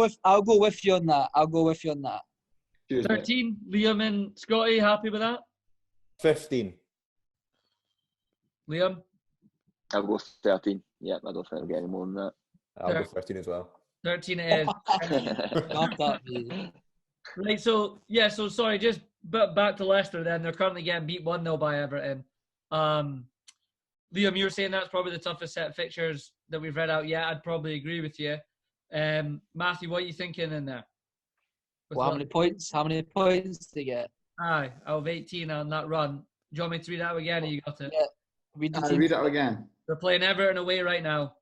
with you on that. Cheers, mate. 13. Liam and Scotty, happy with that? 15. Liam? I'll go 13. Yeah, I don't think I'll get any more than that. I'll go 13 as well. 13 it is. Love that, mate. Right, so sorry, just back to Leicester then. They're currently getting beat 1-0 by Everton. Liam, you were saying that's probably the toughest set of fixtures that we've read out yet. I'd probably agree with you. Matthew, what are you thinking in there? Well, how many points? How many points to get? Aye, out of 18 on that run. Do you want me to read out again or you got it? Yeah. Read the Read team. it out again. They're playing Everton away right now.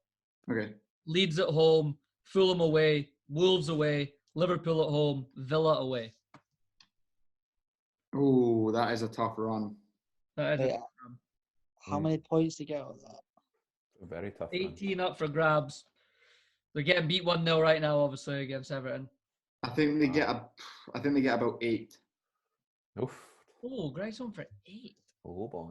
Okay. Leeds at home, Fulham away, Wolves away, Liverpool at home, Villa away. Oh, that is a tough run. That is Yeah. How many points to get on that? Very tough. 18 up for grabs. They're getting beat 1-0 right now, obviously, against Everton. I think they get about 8. Oof. Oh, Greg's on for 8. Oh, boy.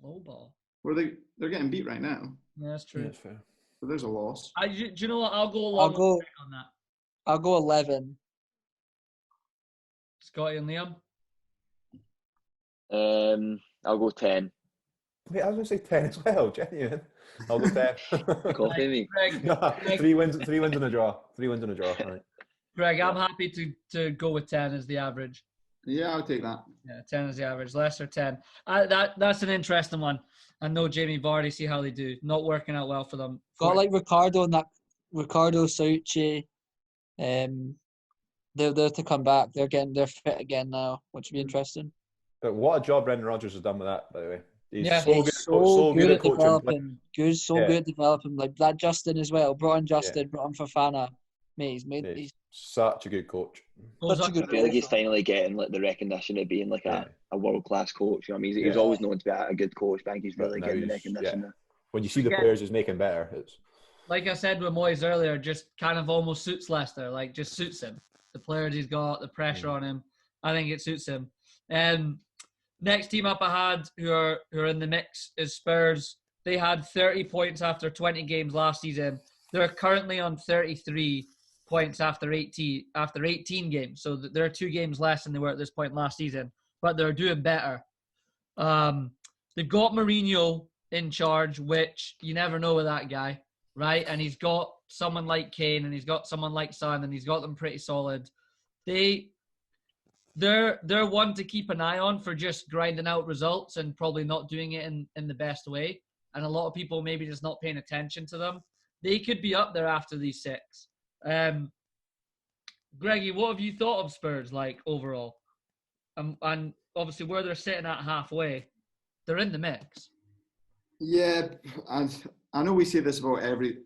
Low ball. They're getting beat right now. Yeah, that's true. Yeah, that's fair. So there's a loss. Do you know what? I'll go along with Greg on that. I'll go 11. Scotty and Liam? I'll go 10. Wait, I was going to say 10 as well, genuine. I'll go 10. Copy me. Greg, No, 3 wins and a draw. 3 wins and a draw. Right. Greg, I'm happy to go with 10 as the average. Yeah, I'll take that. Yeah, 10 is the average. Leicester 10. That's an interesting one. I know Jamie Vardy, see how they do. Not working out well for them. Got like Ricardo and that Ricardo Sauchi. They're to come back. They're fit again now, which would be interesting. But what a job Brendan Rodgers has done with that, by the way. He's Yeah, so good at coaching. developing. Good at developing. Like that Justin as well. Brought in Justin, brought in Fofana. Mate, he's such a good coach. such a good I feel like he's coach. finally getting like the recognition of being like a world class coach. You know what I mean? He was always known to be a good coach, but I think he's really getting the recognition now. When you see the players he's making better, it's like I said with Moyes earlier, just kind of almost suits Leicester. Like just suits him. The players he's got, the pressure on him. I think it suits him. Next team up I had who are in the mix is Spurs. They had 30 points after 20 games last season. They're currently on 33 points after 18 games. So they're 2 games less than they were at this point last season, but they're doing better. They've got Mourinho in charge, which you never know with that guy, right? And he's got someone like Kane and he's got someone like Son and he's got them pretty solid. They're one to keep an eye on for just grinding out results and probably not doing it in the best way. And a lot of people maybe just not paying attention to them. They could be up there after these 6. Greggy, what have you thought of Spurs like overall? And obviously where they're sitting at halfway, they're in the mix. Yeah, and I know we say this about every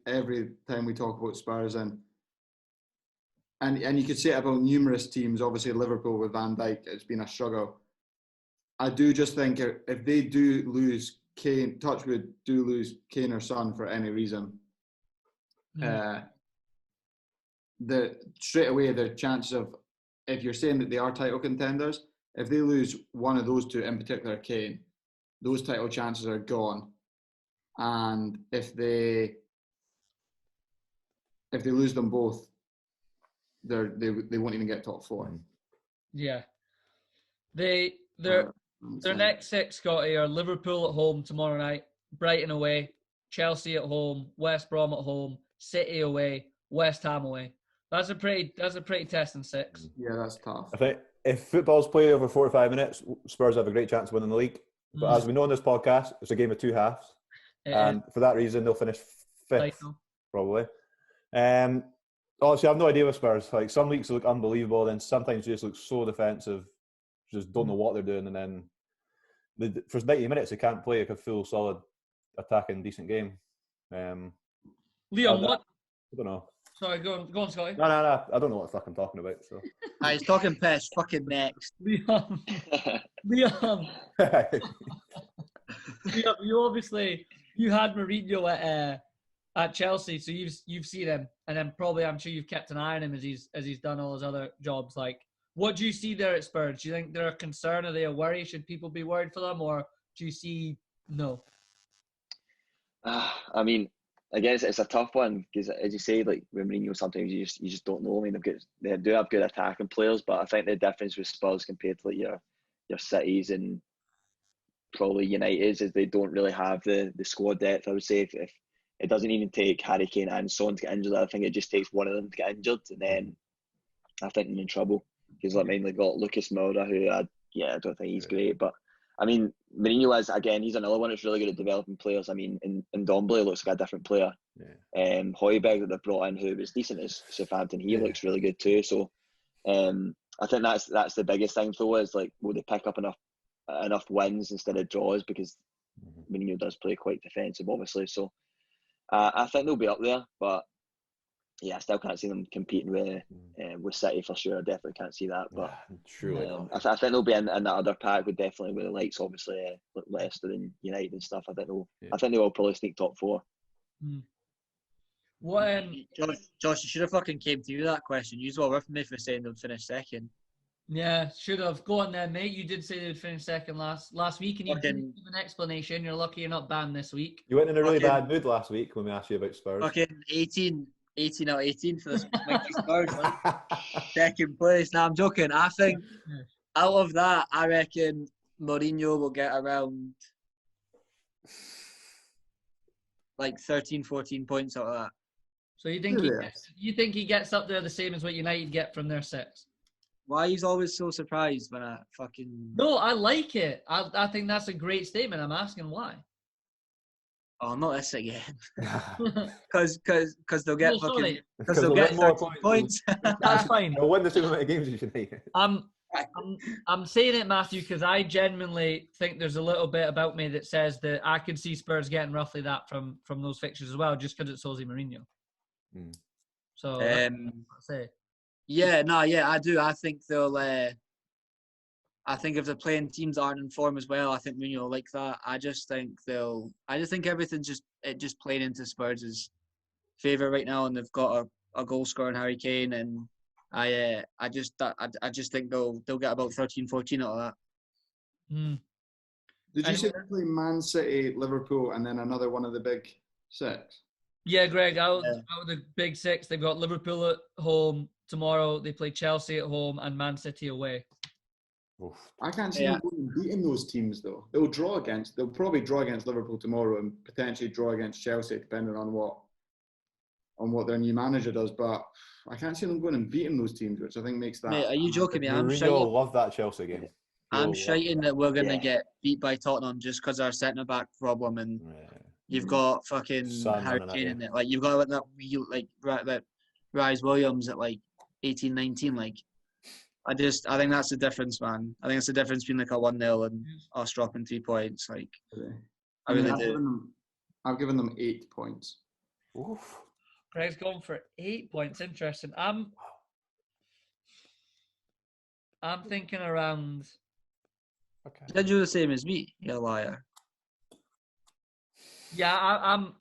time we talk about Spurs, and you could say it about numerous teams. Obviously, Liverpool with Van Dijk, it's been a struggle. I do just think if they do lose Kane, Touchwood do lose Kane or Son for any reason, straight away the chances of, if you're saying that they are title contenders, if they lose one of those 2, in particular Kane, those title chances are gone. And if they lose them both, they won't even get top 4. Yeah, their next 6, Scotty, are Liverpool at home tomorrow night, Brighton away, Chelsea at home, West Brom at home, City away, West Ham away. That's a pretty testing 6. Yeah, that's tough. I think if football's played over 45 minutes, Spurs have a great chance of winning the league. But as we know in this podcast, it's a game of 2 halves. And for that reason, they'll finish 5th, probably. Honestly, I have no idea with Spurs. Like, some weeks look unbelievable, then sometimes they just look so defensive, just don't know what they're doing, and then for 90 minutes they can't play like a full, solid, attacking, decent game. Liam, what? I don't know. Sorry, go on, Scotty. No. I don't know what the fuck I'm talking about. So. He's talking piss. Fucking next. Liam. You obviously you had Mourinho at Chelsea, so you've seen him, and then probably I'm sure you've kept an eye on him as he's done all his other jobs. Like, what do you see there at Spurs? Do you think they're a concern? Are they a worry? Should people be worried for them, or do you see no? I mean, I guess it's a tough one because, as you say, like with Mourinho, sometimes you just don't know. I mean, they do have good attacking players, but I think the difference with Spurs compared to like your Cities and probably United's is they don't really have the squad depth. I would say if it doesn't even take Harry Kane and Son to get injured, I think it just takes one of them to get injured, and then I think they're in trouble because like mainly got Lucas Moura, who I don't think he's great, but I mean, Mourinho is, again, he's another one that's really good at developing players. I mean, and Ndombele looks like a different player. Yeah. Højbjerg that they've brought in, who was decent as Southampton, he looks really good too. So I think that's the biggest thing though, is like, will they pick up enough wins instead of draws, because Mourinho does play quite defensive, obviously. So I think they'll be up there, but yeah, I still can't see them competing with City for sure. I definitely can't see that. But I think they'll be in that other pack with the likes, obviously, like Leicester and United and stuff. I think they'll probably sneak top 4. What? Josh, you should have fucking came to you that question. You were with me for saying they'd finish second. Yeah, should have. Go on then, mate. You did say they'd finish second last week, and you didn't give an explanation. You're lucky you're not banned this week. You went in a really bad mood last week when we asked you about Spurs. Fucking 18 out of 18 for this Spurs. Second place. Now I'm joking. I think out of that, I reckon Mourinho will get around like 13, 14 points out of that. So you think he gets up there the same as what United get from their 6? Why he's always so surprised when I fucking... No, I like it. I think that's a great statement. I'm asking why. Oh, not this again. Because they'll get fucking... Because they'll get more 13 points. That's fine. They'll win the same amount of games as United. I'm saying it, Matthew, because I genuinely think there's a little bit about me that says that I could see Spurs getting roughly that from those fixtures as well, just because it's Jose Mourinho. So, say. Yeah, I do. I think they'll. I think if the playing teams aren't in form as well, I think Mourinho will like that. I just think everything's just playing into Spurs' favour right now, and they've got a goal scorer in Harry Kane, and I just think they'll get about 13, 14 out of that. Did you say they play Man City, Liverpool, and then another one of the big 6? Yeah, Greg, out of the big 6, they've got Liverpool at home tomorrow. They play Chelsea at home and Man City away. Oof. I can't see them beating those teams though. They'll probably draw against Liverpool tomorrow and potentially draw against Chelsea, depending on what their new manager does. But I can't see them going and beating those teams, which I think makes that. Mate, are you joking me? I'm Mourinho love that Chelsea game. I'm shouting that we're gonna get beat by Tottenham just because our centre back problem, and you've got fucking Harry Kane in it. Like you've got that Rise Williams at like 18, 19. Like I think that's the difference, man. I think it's the difference between like a 1-0 and us dropping 3 points. Like I really do. I've given them 8 points. Oof. Greg's going for 8 points. Interesting. I'm thinking around. Okay. Did you do the same as me? You liar. Yeah, I'm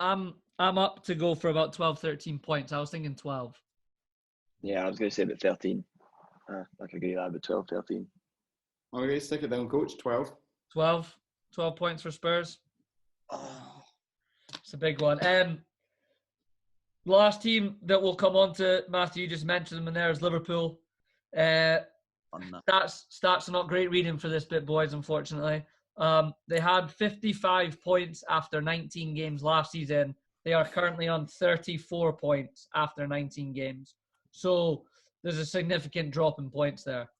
up to go for about 12, 13 points. I was thinking 12. Yeah, I was going to say about 13. I could agree with that, about 12, 13. Okay, stick it down, coach. 12. 12 points for Spurs. Oh. It's a big one. Last team that we'll come on to, Matthew, you just mentioned them in there, is Liverpool. Stats are not great reading for this bit, boys, unfortunately. They had 55 points after 19 games last season. They are currently on 34 points after 19 games. So there's a significant drop in points there,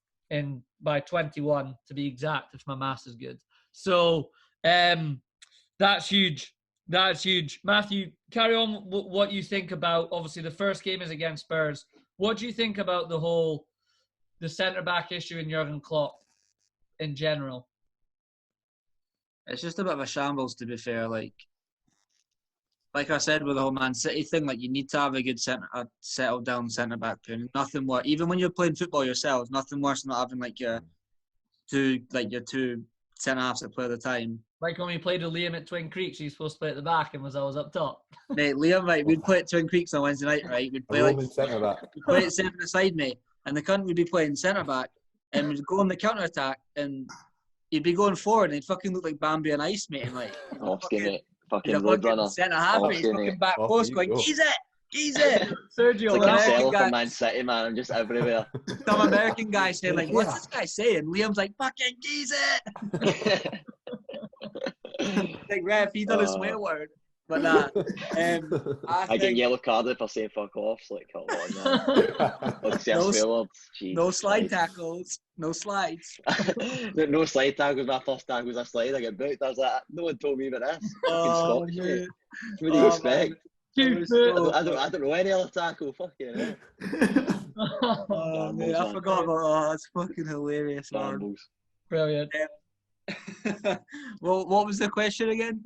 by 21 to be exact, if my maths is good. So that's huge. That's huge. Matthew, carry on what you think about, obviously the first game is against Spurs. What do you think about the centre-back issue in Jurgen Klopp in general? It's just a bit of a shambles, to be fair. Like I said with the whole Man City thing, like you need to have a good settled down centre back pair. Nothing worse. Even when you're playing football yourselves, nothing worse than not having like your two centre halves that play all the time. Like when we played with Liam at Twin Creeks, he's supposed to play at the back and was always up top. Mate, Liam, right, we'd play at Twin Creeks on Wednesday night, right? We'd play centre back. we'd play it 7 aside, mate, and the cunt would be playing centre back, and we'd go on the counter attack, and he'd be going forward, and he'd fucking look like Bambi on ice, mate, and like fucking Roadrunner. Centre half, mate, he's fucking back post going, Geez it! Sergio, it's like Cancelo from Man City, man. I'm just everywhere. Some American guy saying, like, what's this guy saying? Liam's like, fucking geez it! Like, ref, he done a swear word. But nah. I get yellow carded for saying fuck off. Like, come on, man. No slide tackles. No slides. No slide tackles. My first tackle was a slide. I get booked. I was like, no one told me about this. Oh, man. What do you expect? I don't know any other tackle. Fucking hell. Oh, mate, I forgot about that. It's fucking hilarious, man. Brilliant. Well, what was the question again?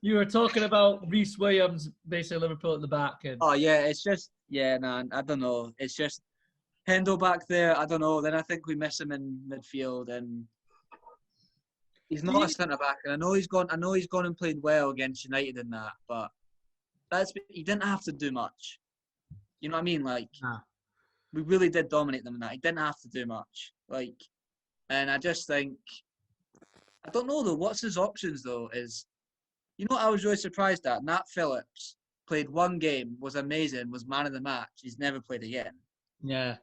You were talking about Reece Williams, basically Liverpool at the back. Oh, yeah, it's just, I don't know. It's just Hendo back there, I don't know. Then I think we miss him in midfield, and he's not a centre back. And I know he's gone and played well against United in that, but he didn't have to do much. You know what I mean? Like, we really did dominate them in that. He didn't have to do much. Like, and I just think, I don't know though. What's his options though? You know what I was really surprised at? Nat Phillips played one game, was amazing, was man of the match. He's never played again. Yeah.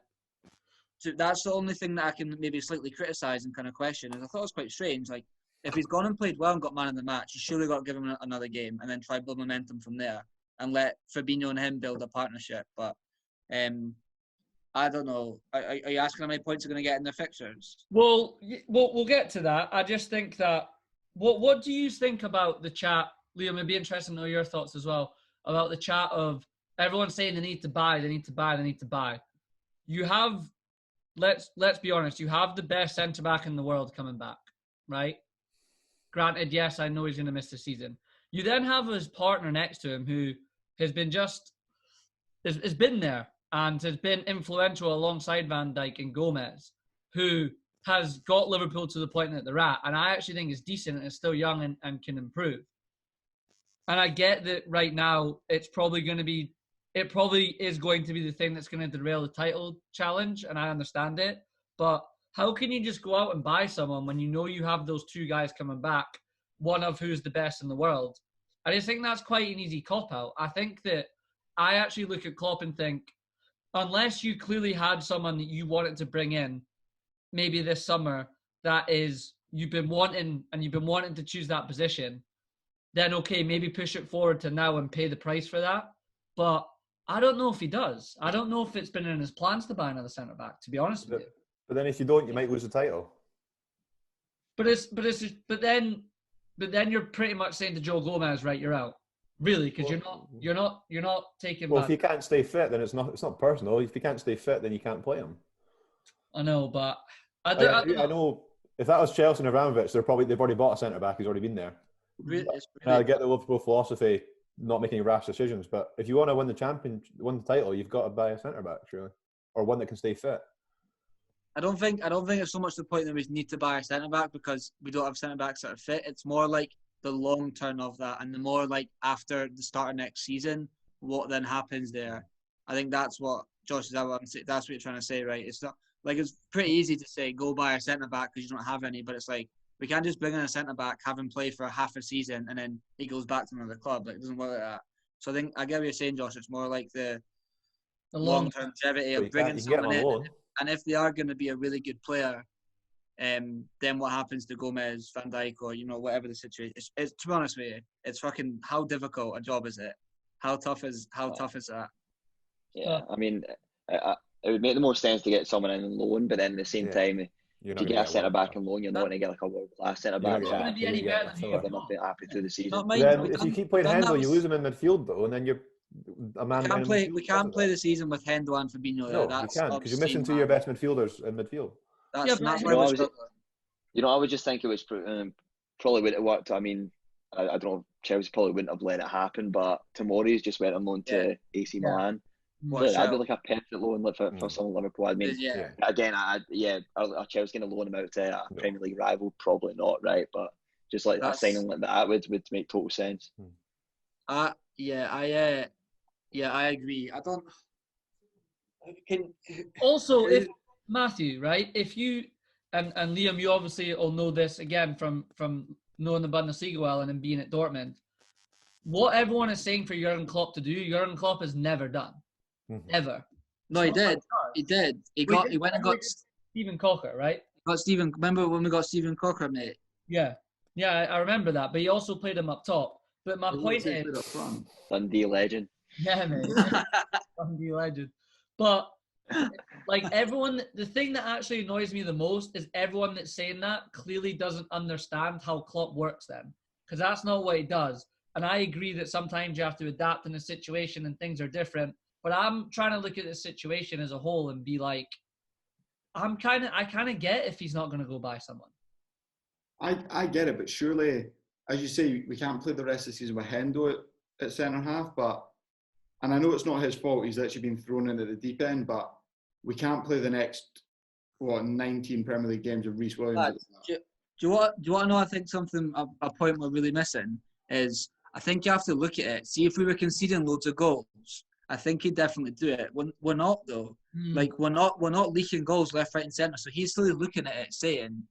So that's the only thing that I can maybe slightly criticise and kind of question. And I thought it was quite strange. Like, if he's gone and played well and got man of the match, you surely got to give him another game and then try build momentum from there and let Fabinho and him build a partnership. But I don't know. Are you asking how many points are going to get in the fixtures? Well, we'll get to that. I just think that what do you think about the chat, Liam? It'd be interesting to know your thoughts as well about the chat of everyone saying they need to buy. You have, let's be honest, you have the best centre back in the world coming back, right? Granted, yes, I know he's going to miss the season. You then have his partner next to him who has been has been there and has been influential alongside Van Dijk and Gomez, who has got Liverpool to the point that they're at. And I actually think is decent and is still young and can improve. And I get that right now it probably is going to be the thing that's going to derail the title challenge, and I understand it. But how can you just go out and buy someone when you know you have those two guys coming back, one of who's the best in the world? I just think that's quite an easy cop-out. I think that I actually look at Klopp and think, unless you clearly had someone that you wanted to bring in, maybe this summer, that is you've been wanting to choose that position, then okay, maybe push it forward to now and pay the price for that. But I don't know if he does. I don't know if it's been in his plans to buy another centre back, to be honest with you. But then if you don't, you might lose the title. But then you're pretty much saying to Joe Gomez, right, you're out. Really, because you're not taking. Well, back. if you can't stay fit, then it's not personal. If you can't stay fit, then you can't play him. I know, but I know if that was Chelsea and Abramovich, they've already bought a centre back who's already been there. I get the Liverpool philosophy, not making rash decisions, but if you want to win the title, you've got to buy a centre back, surely, or one that can stay fit. I don't think it's so much the point that we need to buy a centre back because we don't have centre backs that are fit. It's more like the long term of that, and the more like after the start of next season, what then happens there. I think that's what Josh is. That's what you're trying to say, right? It's not like it's pretty easy to say go buy a centre back because you don't have any, but it's like we can't just bring in a centre back, have him play for half a season, and then he goes back to another club. Like, it doesn't work like that. So I think I get what you're saying, Josh. It's more like the long-term longevity of bringing someone in. And if they are going to be a really good player, then what happens to Gomez, Van Dijk, or whatever the situation is? To be honest with you, it's fucking how difficult a job is it? How tough is that? Yeah, I mean, it would make the most sense to get someone in on loan, but then at the same time, if you get a centre back on loan, you're not going to get like a world class centre back. You're not going to be any better than they're not happy through the season. Then if you keep playing Hendo, you lose him in midfield though, and then you're a man. We can't play the season with Hendo and Fabinho. No, you can't because you're missing two of your best midfielders in midfield. I would just think it was probably would have worked. I mean, I don't know. Chelsea probably wouldn't have let it happen, but Tomori's just went on loan to AC Milan. I'd be like a perfect loan for someone Liverpool. I mean, Yeah. again, are Chelsea going to loan him out to a Premier League rival? Probably not, right? But just like a signing like that would make total sense. I agree. I don't. Also, if Matthew, right? If you and Liam, you obviously will know this again from knowing the Bundesliga well and then being at Dortmund. What everyone is saying for Jurgen Klopp to do, Jurgen Klopp has never done, ever. No, he did. He did. He went and got Steven Cocker, right? Remember when we got Steven Cocker, mate? Yeah, I remember that. But he also played him up top. But my point is, Dundee legend. Yeah, mate. Dundee legend. But like everyone, the thing that actually annoys me the most is everyone that's saying that clearly doesn't understand how Klopp works then, because that's not what he does. And I agree that sometimes you have to adapt in a situation and things are different. But I'm trying to look at the situation as a whole and be like, I kind of get if he's not going to go buy someone. I get it, but surely, as you say, we can't play the rest of the season with Hendo at centre half. And I know it's not his fault. He's actually been thrown into the deep end, but we can't play the next 19 Premier League games of Reece Williams. Do you want to know? I think a point we're really missing is I think you have to look at it. See, if we were conceding loads of goals, I think he'd definitely do it. We're not though. Like we're not leaking goals left, right, and centre. So he's still looking at it, saying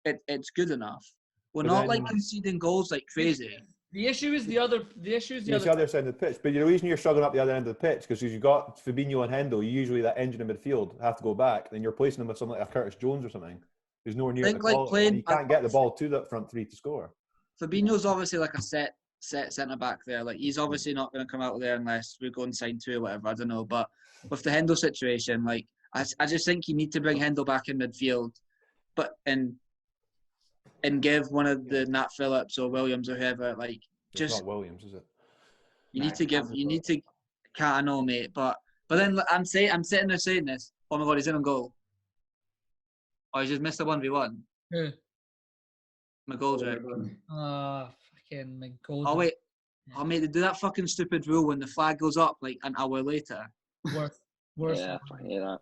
it's good enough. We're not like conceding goals like crazy. The issue is the other side of the pitch. But the reason you're struggling up the other end of the pitch because you've got Fabinho and Hendo. You usually that engine in midfield have to go back. Then you're placing them with someone like a Curtis Jones or something who's nowhere near the quality. You can't get the ball to that front three to score. Fabinho's obviously like a set centre back there. Like he's obviously not going to come out there unless we go and sign two or whatever. I don't know. But with the Hendo situation, like I just think you need to bring Hendo back in midfield, but and give one of the Nat Phillips or Williams or whoever, like just. It's not Williams, is it? You need to. Can't I know, mate? But then I'm sitting there saying this. Oh my God, he's in on goal. Oh, he just missed a 1v1. Who? McGoldrick. Fucking McGoldrick. Oh wait. Oh mate, they do that fucking stupid rule when the flag goes up like an hour later. Worse. Yeah, I hear that.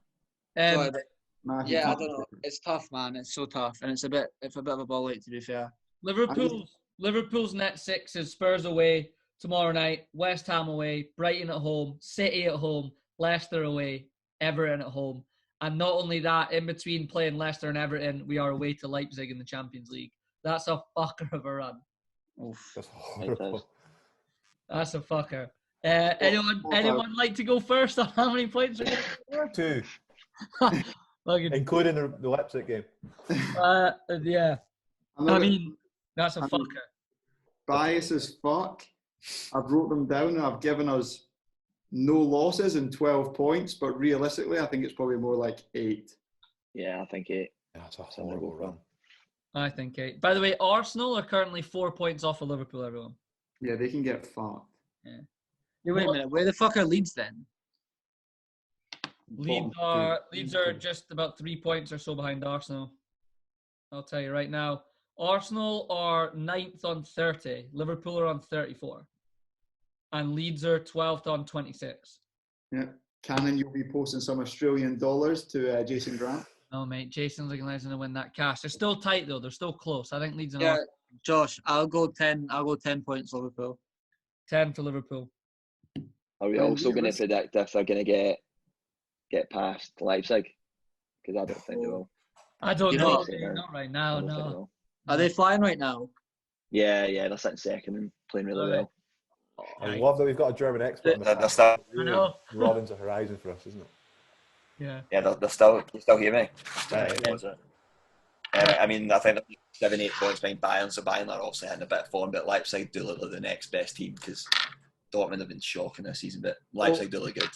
Yeah, I don't know. It's tough, man. It's so tough, and it's a bit of a ball ache, to be fair. Liverpool's net 6 is Spurs away tomorrow night, West Ham away, Brighton at home, City at home, Leicester away, Everton at home, and not only that, in between playing Leicester and Everton, we are away to Leipzig in the Champions League. That's a fucker of a run. Oof, that's horrible. That's a fucker. Anyone like to go first on how many points are going to 2? Including the Leipzig game. Yeah. I mean, that's a fucker. Bias as fuck. I've wrote them down and I've given us no losses and 12 points, but realistically, I think it's probably more like 8. Yeah, I think 8. Yeah, that's a horrible run. I think 8. By the way, Arsenal are currently 4 points off of Liverpool, everyone. Yeah, they can get fucked. Yeah, wait a minute. Where the fuck are Leeds then? Leeds are just about 3 points or so behind Arsenal. I'll tell you right now. Arsenal are 9th on 30. Liverpool are on 34. And Leeds are 12th on 26. Yeah. Cannon, you'll be posting some Australian dollars to Jason Grant. No, mate. Jason's looking like he's going to win that cash. They're still tight, though. They're still close. I think Leeds and Arsenal. Josh, I'll go 10 points Liverpool. 10 for Liverpool. Are we also going to predict if they're going to get past Leipzig? Because I don't think they will. I don't know. Not right now, no. Are they flying right now? Yeah, they're sitting second and playing really well. I love that we've got a German expert. I know. Broadens the horizon for us, isn't it? Yeah. Yeah, they're still. You still hear me? Yeah. I mean, I think 7-8 points behind Bayern, so Bayern are also hitting a bit of form, but Leipzig do look like the next best team because Dortmund have been shocking this season, but Leipzig do look good.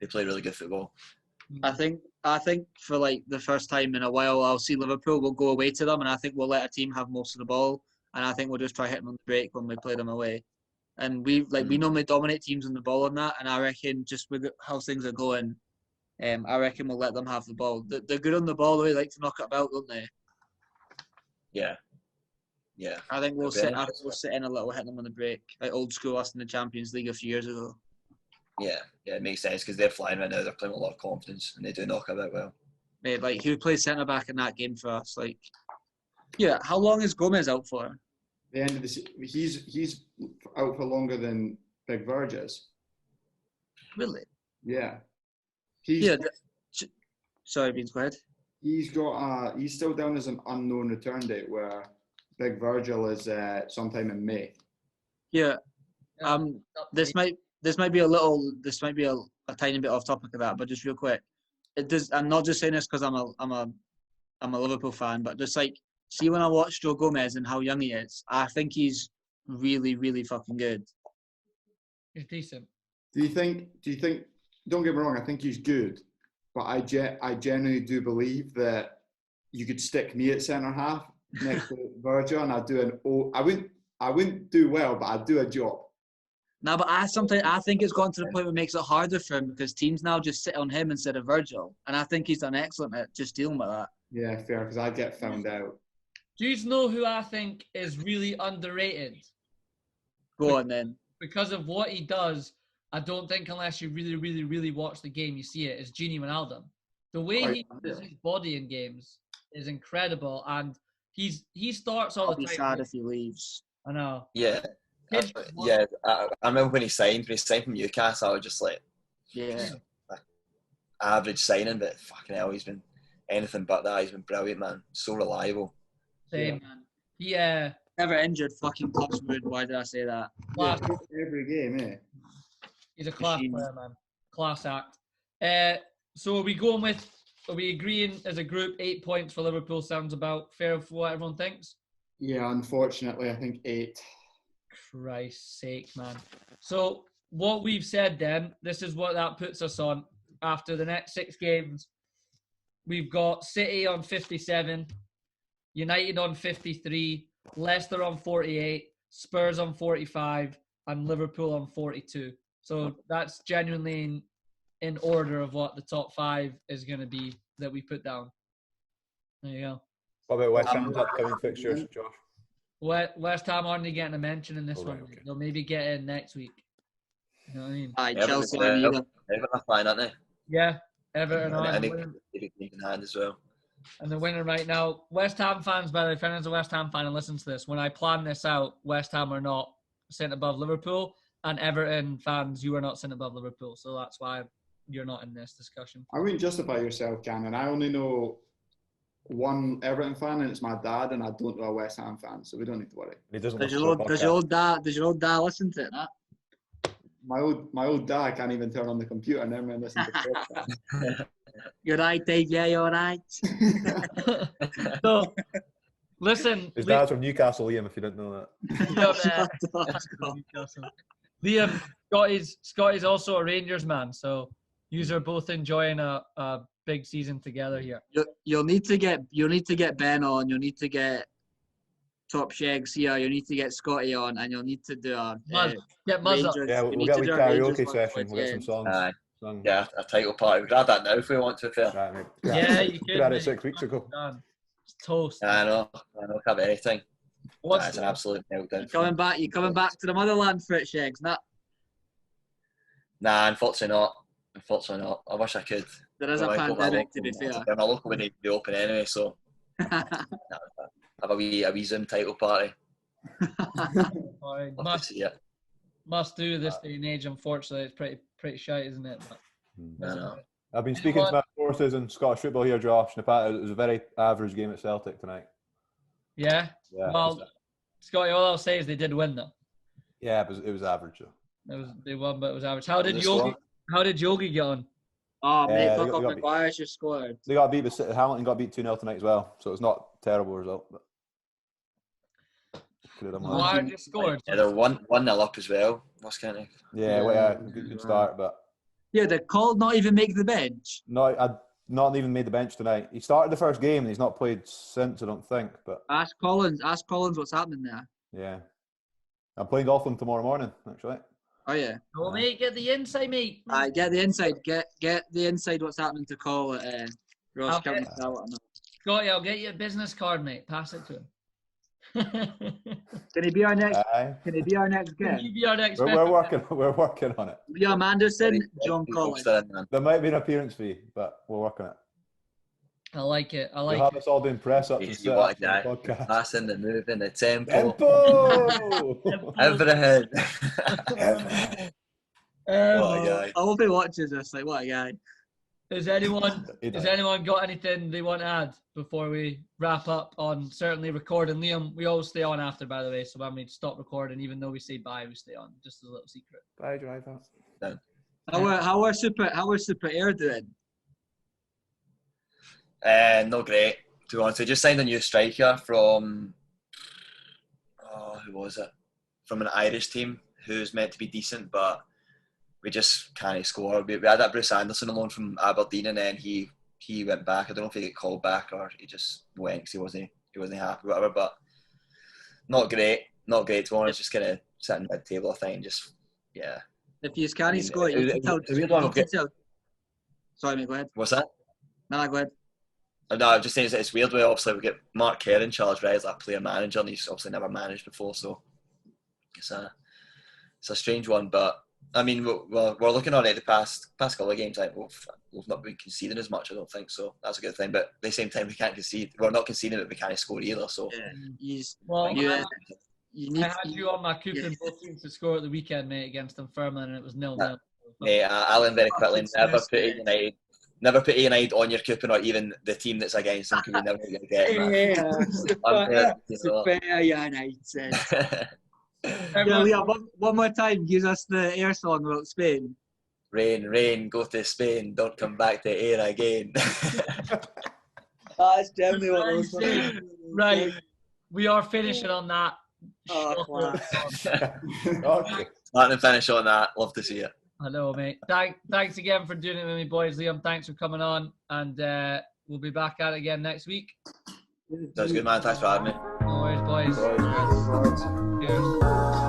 They play really good football. I think for like the first time in a while, I'll see Liverpool will go away to them, and I think we'll let a team have most of the ball, and I think we'll just try hitting on the break when we play them away. And we normally dominate teams on the ball on that, and I reckon just with how things are going, I reckon we'll let them have the ball. They're good on the ball, though. They like to knock it about, don't they? Yeah. I think we'll sit in a little, hit them on the break, like old school us in the Champions League a few years ago. Yeah, it makes sense because they're flying right now. They're playing with a lot of confidence and they do knock about well. Mate, like, who plays centre back in that game for us? Like, yeah, how long is Gomez out for? The end of the he's out for longer than Big Verge is. Really? Yeah. Sorry, Beans, go ahead. He's still down as an unknown return date, where Big Virgil is sometime in May. Yeah. This might be a tiny bit off topic of that, but just real quick, it does. I'm not just saying this because I'm a Liverpool fan, but just like, see, when I watch Joe Gomez and how young he is, I think he's really, really fucking good. He's decent. Do you think? Don't get me wrong. I think he's good, but I genuinely do believe that you could stick me at centre half next to Virgil, and I wouldn't do well, but I'd do a job. No, but I think it's gotten to the point where it makes it harder for him because teams now just sit on him instead of Virgil, and I think he's done excellent at just dealing with that. Yeah, fair, because I get found out. Do you know who I think is really underrated? Go on then. Because of what he does, I don't think unless you really, really, really watch the game, you see it, is Gini Wijnaldum. The way he uses his body in games is incredible, and he starts all the time. I'll be sad if he leaves. I know. Yeah. I remember when he signed from Newcastle, I was just like, average signing, but fucking hell, he's been anything but that. He's been brilliant, man. So reliable. Same, man. Yeah. Never injured, fucking Klopp's mood. Why did I say that? Every game, eh? He's a class player, man. Class act. So are we agreeing as a group 8 points for Liverpool sounds about fair for what everyone thinks? Yeah, unfortunately, I think 8. Christ's sake, man. So what we've said then, this is what that puts us on. After the next 6 games, we've got City on 57, United on 53, Leicester on 48, Spurs on 45, and Liverpool on 42. So that's genuinely in order of what the top 5 is going to be that we put down. There you go. What about West Ham's upcoming fixtures, Josh? West Ham aren't getting a mention in this one. Okay. They'll maybe get in next week. You know what I mean? Chelsea are Everton are flying, aren't they? Yeah, Everton are. And they in hand as well. And the winner right now, West Ham fans, by the way, if anyone's a West Ham fan and listens to this, when I plan this out, West Ham are not sent above Liverpool, and Everton fans, you are not sent above Liverpool. So that's why you're not in this discussion. I wouldn't justify yourself, Cameron. I only know one Everton fan, and it's my dad, and I don't know a West Ham fan, so we don't need to worry. He doesn't. Does your old dad listen to it? Huh? My old dad can't even turn on the computer. Never mind listen to podcasts. You're right, Dave. Yeah, you're right. So, listen. His dad's from Newcastle, Liam, if you didn't know that. Liam, Scotty's also a Rangers man, so yous are both enjoying a big season together here. You'll need to get Ben on. You'll need to get Top Shags here. You'll need to get Scotty on, and you'll need to do get Muzz up. Yeah, we'll get a karaoke session. We'll get some songs. Yeah, a title party. We could add that now if we want to. Right, mate. Yeah, you could. Had it 6 weeks ago. It's toast. I know. Can't have anything. It's an absolute meltdown. You coming back to the motherland for it, Shags? Nah, unfortunately not. I wish I could. There is a pandemic, to be fair. My local would need to be open anyway, so have a wee Zoom title party. Must do this day and age. Unfortunately, it's pretty shite, isn't it? But, I know. I've been speaking to my sources in Scottish football here, Josh. It was a very average game at Celtic tonight. Yeah. Well, Scotty, all I'll say is they did win, though. Yeah, it was average though. They won, but it was average. How did Yogi get on? Oh, mate, fuck off, Maguire just scored. They got beat, but Hamilton got beat 2-0 tonight as well, so it's not a terrible result. But Maguire just scored. Yeah, they're 1-0 up as well. Ross County. Yeah, good start, but yeah, the call not even make the bench. No, I'd not even made the bench tonight. He started the first game and he's not played since, I don't think. But ask Collins what's happening there. Yeah, I'm playing golf with him tomorrow morning, actually. Oh yeah. Oh mate, get the inside, mate. Get the inside. Get the inside. What's happening to call at Ross County? Scotty, I'll get you a business card, mate. Pass it to him. Can he be our next? Aye. Can he be our next Can guest? he be our next We're working on it. Liam Anderson, John Collins. There might be an appearance fee, but we'll work on it. I like it. I like You'll have it. us all doing press ups and You sit want ups a on guy the podcast. passing, the moving, the tempo. Tempo! Everything. What a guy. I hope he watches this. Like, what a guy. Has anyone got anything they want to add before we wrap up on certainly recording? Liam, we always stay on after, by the way, so when we stop recording, even though we say bye, we stay on. Just as a little secret. Bye, driver. How are Super Air doing? Not great, to be honest. We just signed a new striker from who was it? From an Irish team who's meant to be decent, but we just can't score. We had that Bruce Anderson alone from Aberdeen, and then he went back. I don't know if he got called back or he just went because he wasn't happy, whatever. But not great to be honest. Just kind of sitting mid-table, I think. Just If you can't score, you can tell. Sorry, mate. Go ahead. What's that? No, go ahead. No, I'm just saying it's weird. Obviously, we get Mark Kerr in charge, right? As a player manager, and he's obviously never managed before, so it's a strange one. But I mean, we're looking on it the past couple of games. Like we've not been conceding as much. I don't think so. That's a good thing. But at the same time, we can't concede. We're not conceding, but we can't score either. So I had you on my coupon both teams to score at the weekend, mate, against Dunfermline, and it was 0-0. Mate, Alan very quickly never put United on your coupon, or even the team that's against them, because you're never going to get Liam, one more time, use us the air song about Spain. Rain, rain, go to Spain, don't come back to air again. That's definitely what those ones. Right, we are finishing on that. Okay. Starting to finish on that. Love to see it. I know, mate. Thanks again for doing it with me, boys. Liam, thanks for coming on, and we'll be back at it again next week. That's good, man. Thanks for having me. No worries, boys. Boys. Cheers.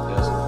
Cheers.